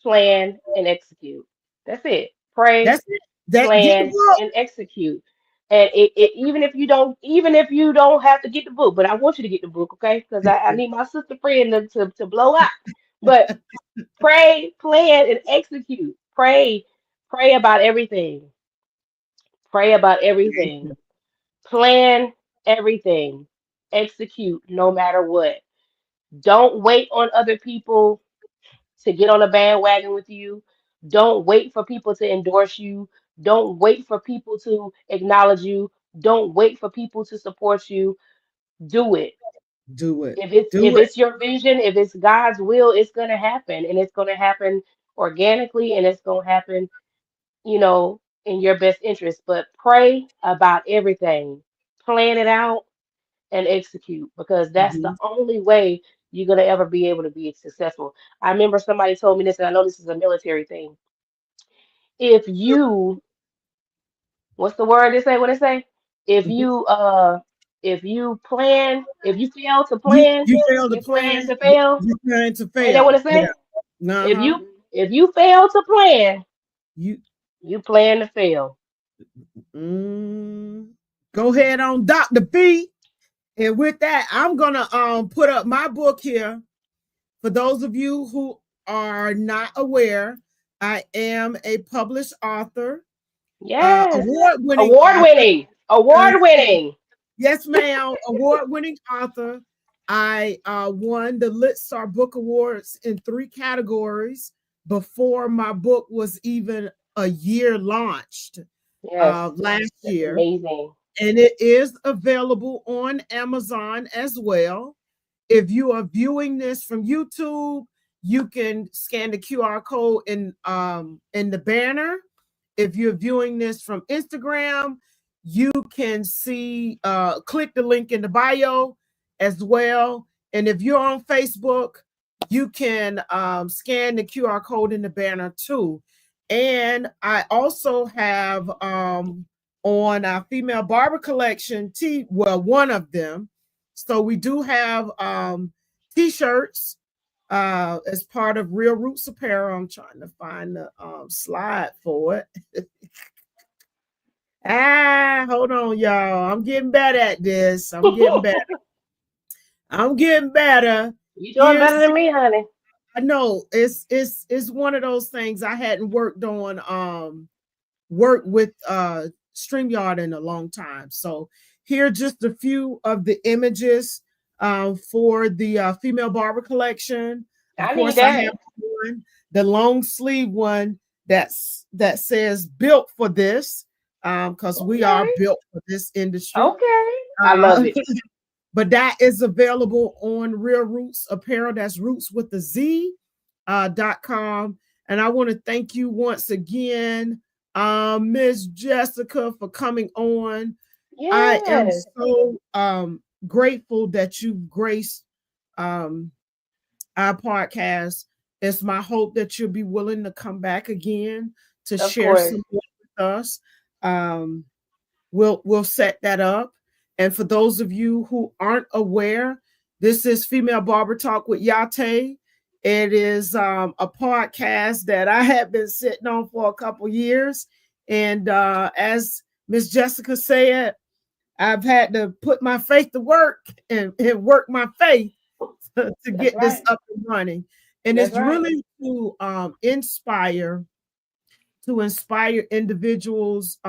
plan, and execute. That's it. Pray, That's it. That get the plan, book. and execute. And even if you don't have to get the book, but I want you to get the book, okay? Because I need my sister friend to blow up. But pray, plan, and execute. Pray about everything. Pray about everything. Plan everything. Execute no matter what. Don't wait on other people to get on a bandwagon with you. Don't wait for people to endorse you. Don't wait for people to acknowledge you. Don't wait for people to support you. Do it. Do it. If Do it. it's your vision, if it's God's will, it's gonna happen. And it's gonna happen organically and it's gonna happen, in your best interest. But pray about everything. Plan it out and execute because that's the Mhm. only way you're going to ever be able to be successful. I remember somebody told me this, and I know this is a military thing. If you, what's the word they say? What they say? If you, uh, if you fail to plan, You fail to you're planning plan. to fail. You plan to Ain't that what fail. it Yeah. say? If Uh-huh. you fail to plan, You you plan to fail. mm, go ahead on Dr. B. And with that, I'm gonna put up my book here. For those of you who are not aware, I am a published author, Yes, award-winning award author. winning, Uh, award winning. yes, ma'am, award-winning author. I won the Lit Star Book Awards in 3 categories before my book was even a year launched Yes, last that's year. amazing. And it is available on Amazon as well. If you are viewing this from YouTube, you can scan the QR code in the banner. If you're viewing this from Instagram, you can see click the link in the bio as well. And if you're on Facebook, you can scan the QR code in the banner too. And I also have on our female barber collection one of them. So we do have t-shirts as part of Real Roots Apparel. I'm trying to find the slide for it. Hold on, y'all. I'm getting better at this. I'm getting better. I'm getting better. You doing better Here's than me, honey. I know it's one of those things I hadn't worked with StreamYard in a long time. So here are just a few of the images for the female barber collection. Of I need course, I have that. one, the long sleeve one that says built for this, because we are Okay. built for this industry. Okay. I love Uh, it. but that is available on Real Roots Apparel. That's roots with the Z .com. And I want to thank you once again, Miss Jessica, for coming on. I am Yes. so grateful that you've graced um, our podcast. It's my hope that you'll be willing to come back again to Of share course. some more with us, um, we'll set that up. And for those of you who aren't aware, this is Female Barber Talk with Yah-Tay. It is a podcast that I have been sitting on for a couple years, and as Miss Jessica said, I've had to put my faith to work and work my faith to That's get this right. up and running. And That's it's right. really to inspire individuals,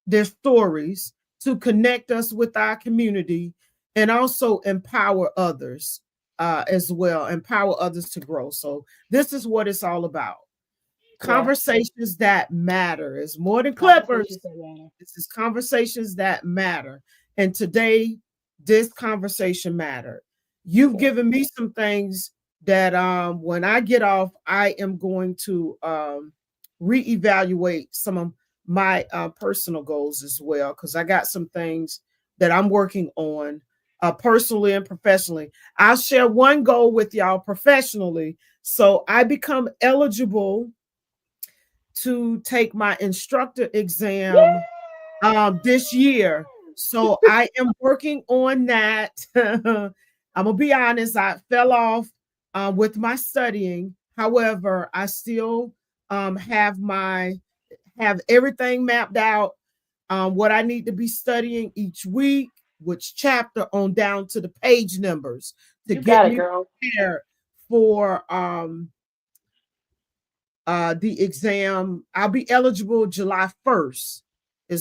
their stories, to connect us with our community, and also empower others as well, empower others to grow. So this is what it's all about. Yeah. Conversations that matter. Is more than Conversations clippers. that matter. This is conversations that matter. And today, this conversation mattered. You've Yeah. given me some things that when I get off, I am going to reevaluate some of my personal goals as well, because I got some things that I'm working on personally and professionally. I'll share one goal with y'all professionally. So I become eligible to take my instructor exam this year. So I am working on that. I'm gonna be honest, I fell off with my studying. However, I still have everything mapped out, what I need to be studying each week, which chapter on down to the page numbers to You get got it, me girl. prepared for the exam. I'll be eligible July 1st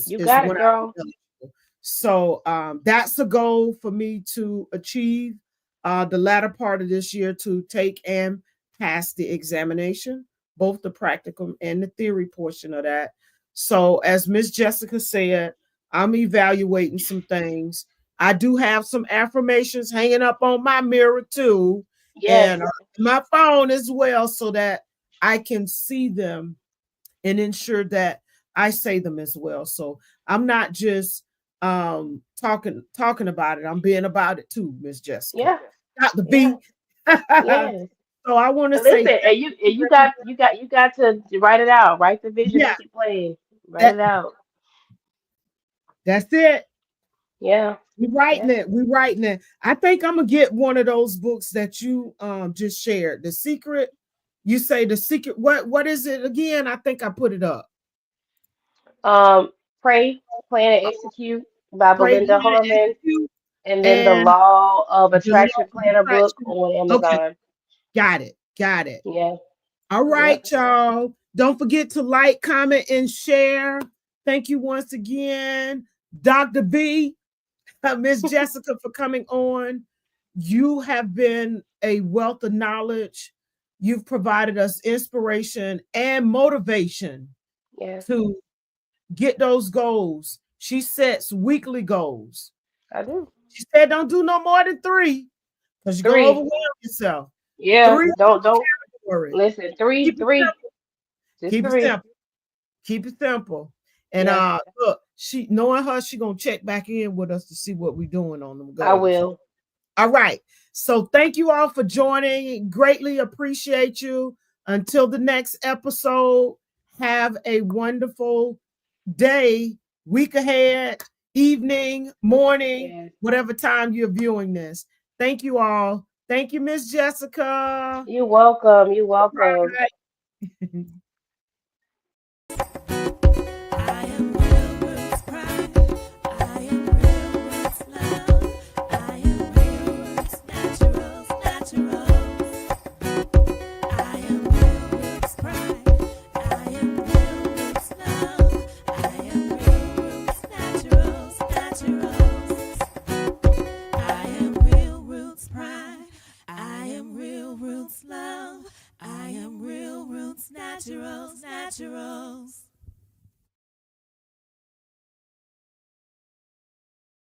You is got it, when I'll be girl. eligible. So that's a goal for me to achieve the latter part of this year, to take and pass the examination, both the practical and the theory portion of that. So as Miss Jessica said, I'm evaluating some things. I do have some affirmations hanging up on my mirror too, Yes. and my phone as well, so that I can see them and ensure that I say them as well. So I'm not just talking about it. I'm being about it too, Miss Jessica. Yeah. Got the Yeah. B. So Yes. I want to And say listen, thank and you very much. you got to write it out. Write the vision, Yeah, make it plain. Write that it out. that's it. Yeah. We're writing Yeah. it. We're writing it. I think I'm gonna get one of those books that you just shared. The Secret. You say The Secret. What is it again? I think I put it up. Um, Pray, Plan, and Execute by Pray, Belinda plan, Harmon, execute, and then the and Law of the law Attraction of Planner book attraction. on Okay, Amazon. got it. Got it. Yeah. All right, Yep. y'all. Don't forget to like, comment, and share. Thank you once again, Dr. B, Miss Jessica, for coming on. You have been a wealth of knowledge. You've provided us inspiration and motivation Yes, to get those goals. She sets weekly goals. I do. She said, don't do no more than three because you're going to Three. overwhelm yourself. Yeah. Three Don't categories. listen. Three, Keep it three. simple. Just Keep it three. simple. Keep it simple. And Yeah, look, she knowing her, she gonna check back in with us to see what we're doing on them I goals. will. All right. So thank you all for joining. Greatly appreciate you. Until the next episode, have a wonderful day, week ahead, evening, morning, Yeah. whatever time you're viewing this. Thank you all. Thank you, Miss Jessica. You're welcome. You're All welcome. right. I am real roots pride. I am real roots love. I am real roots naturals, naturals. I am real roots pride. I am real roots love. I am real roots naturals, naturals. I am real roots pride. I am real roots love. I am real roots naturals, naturals.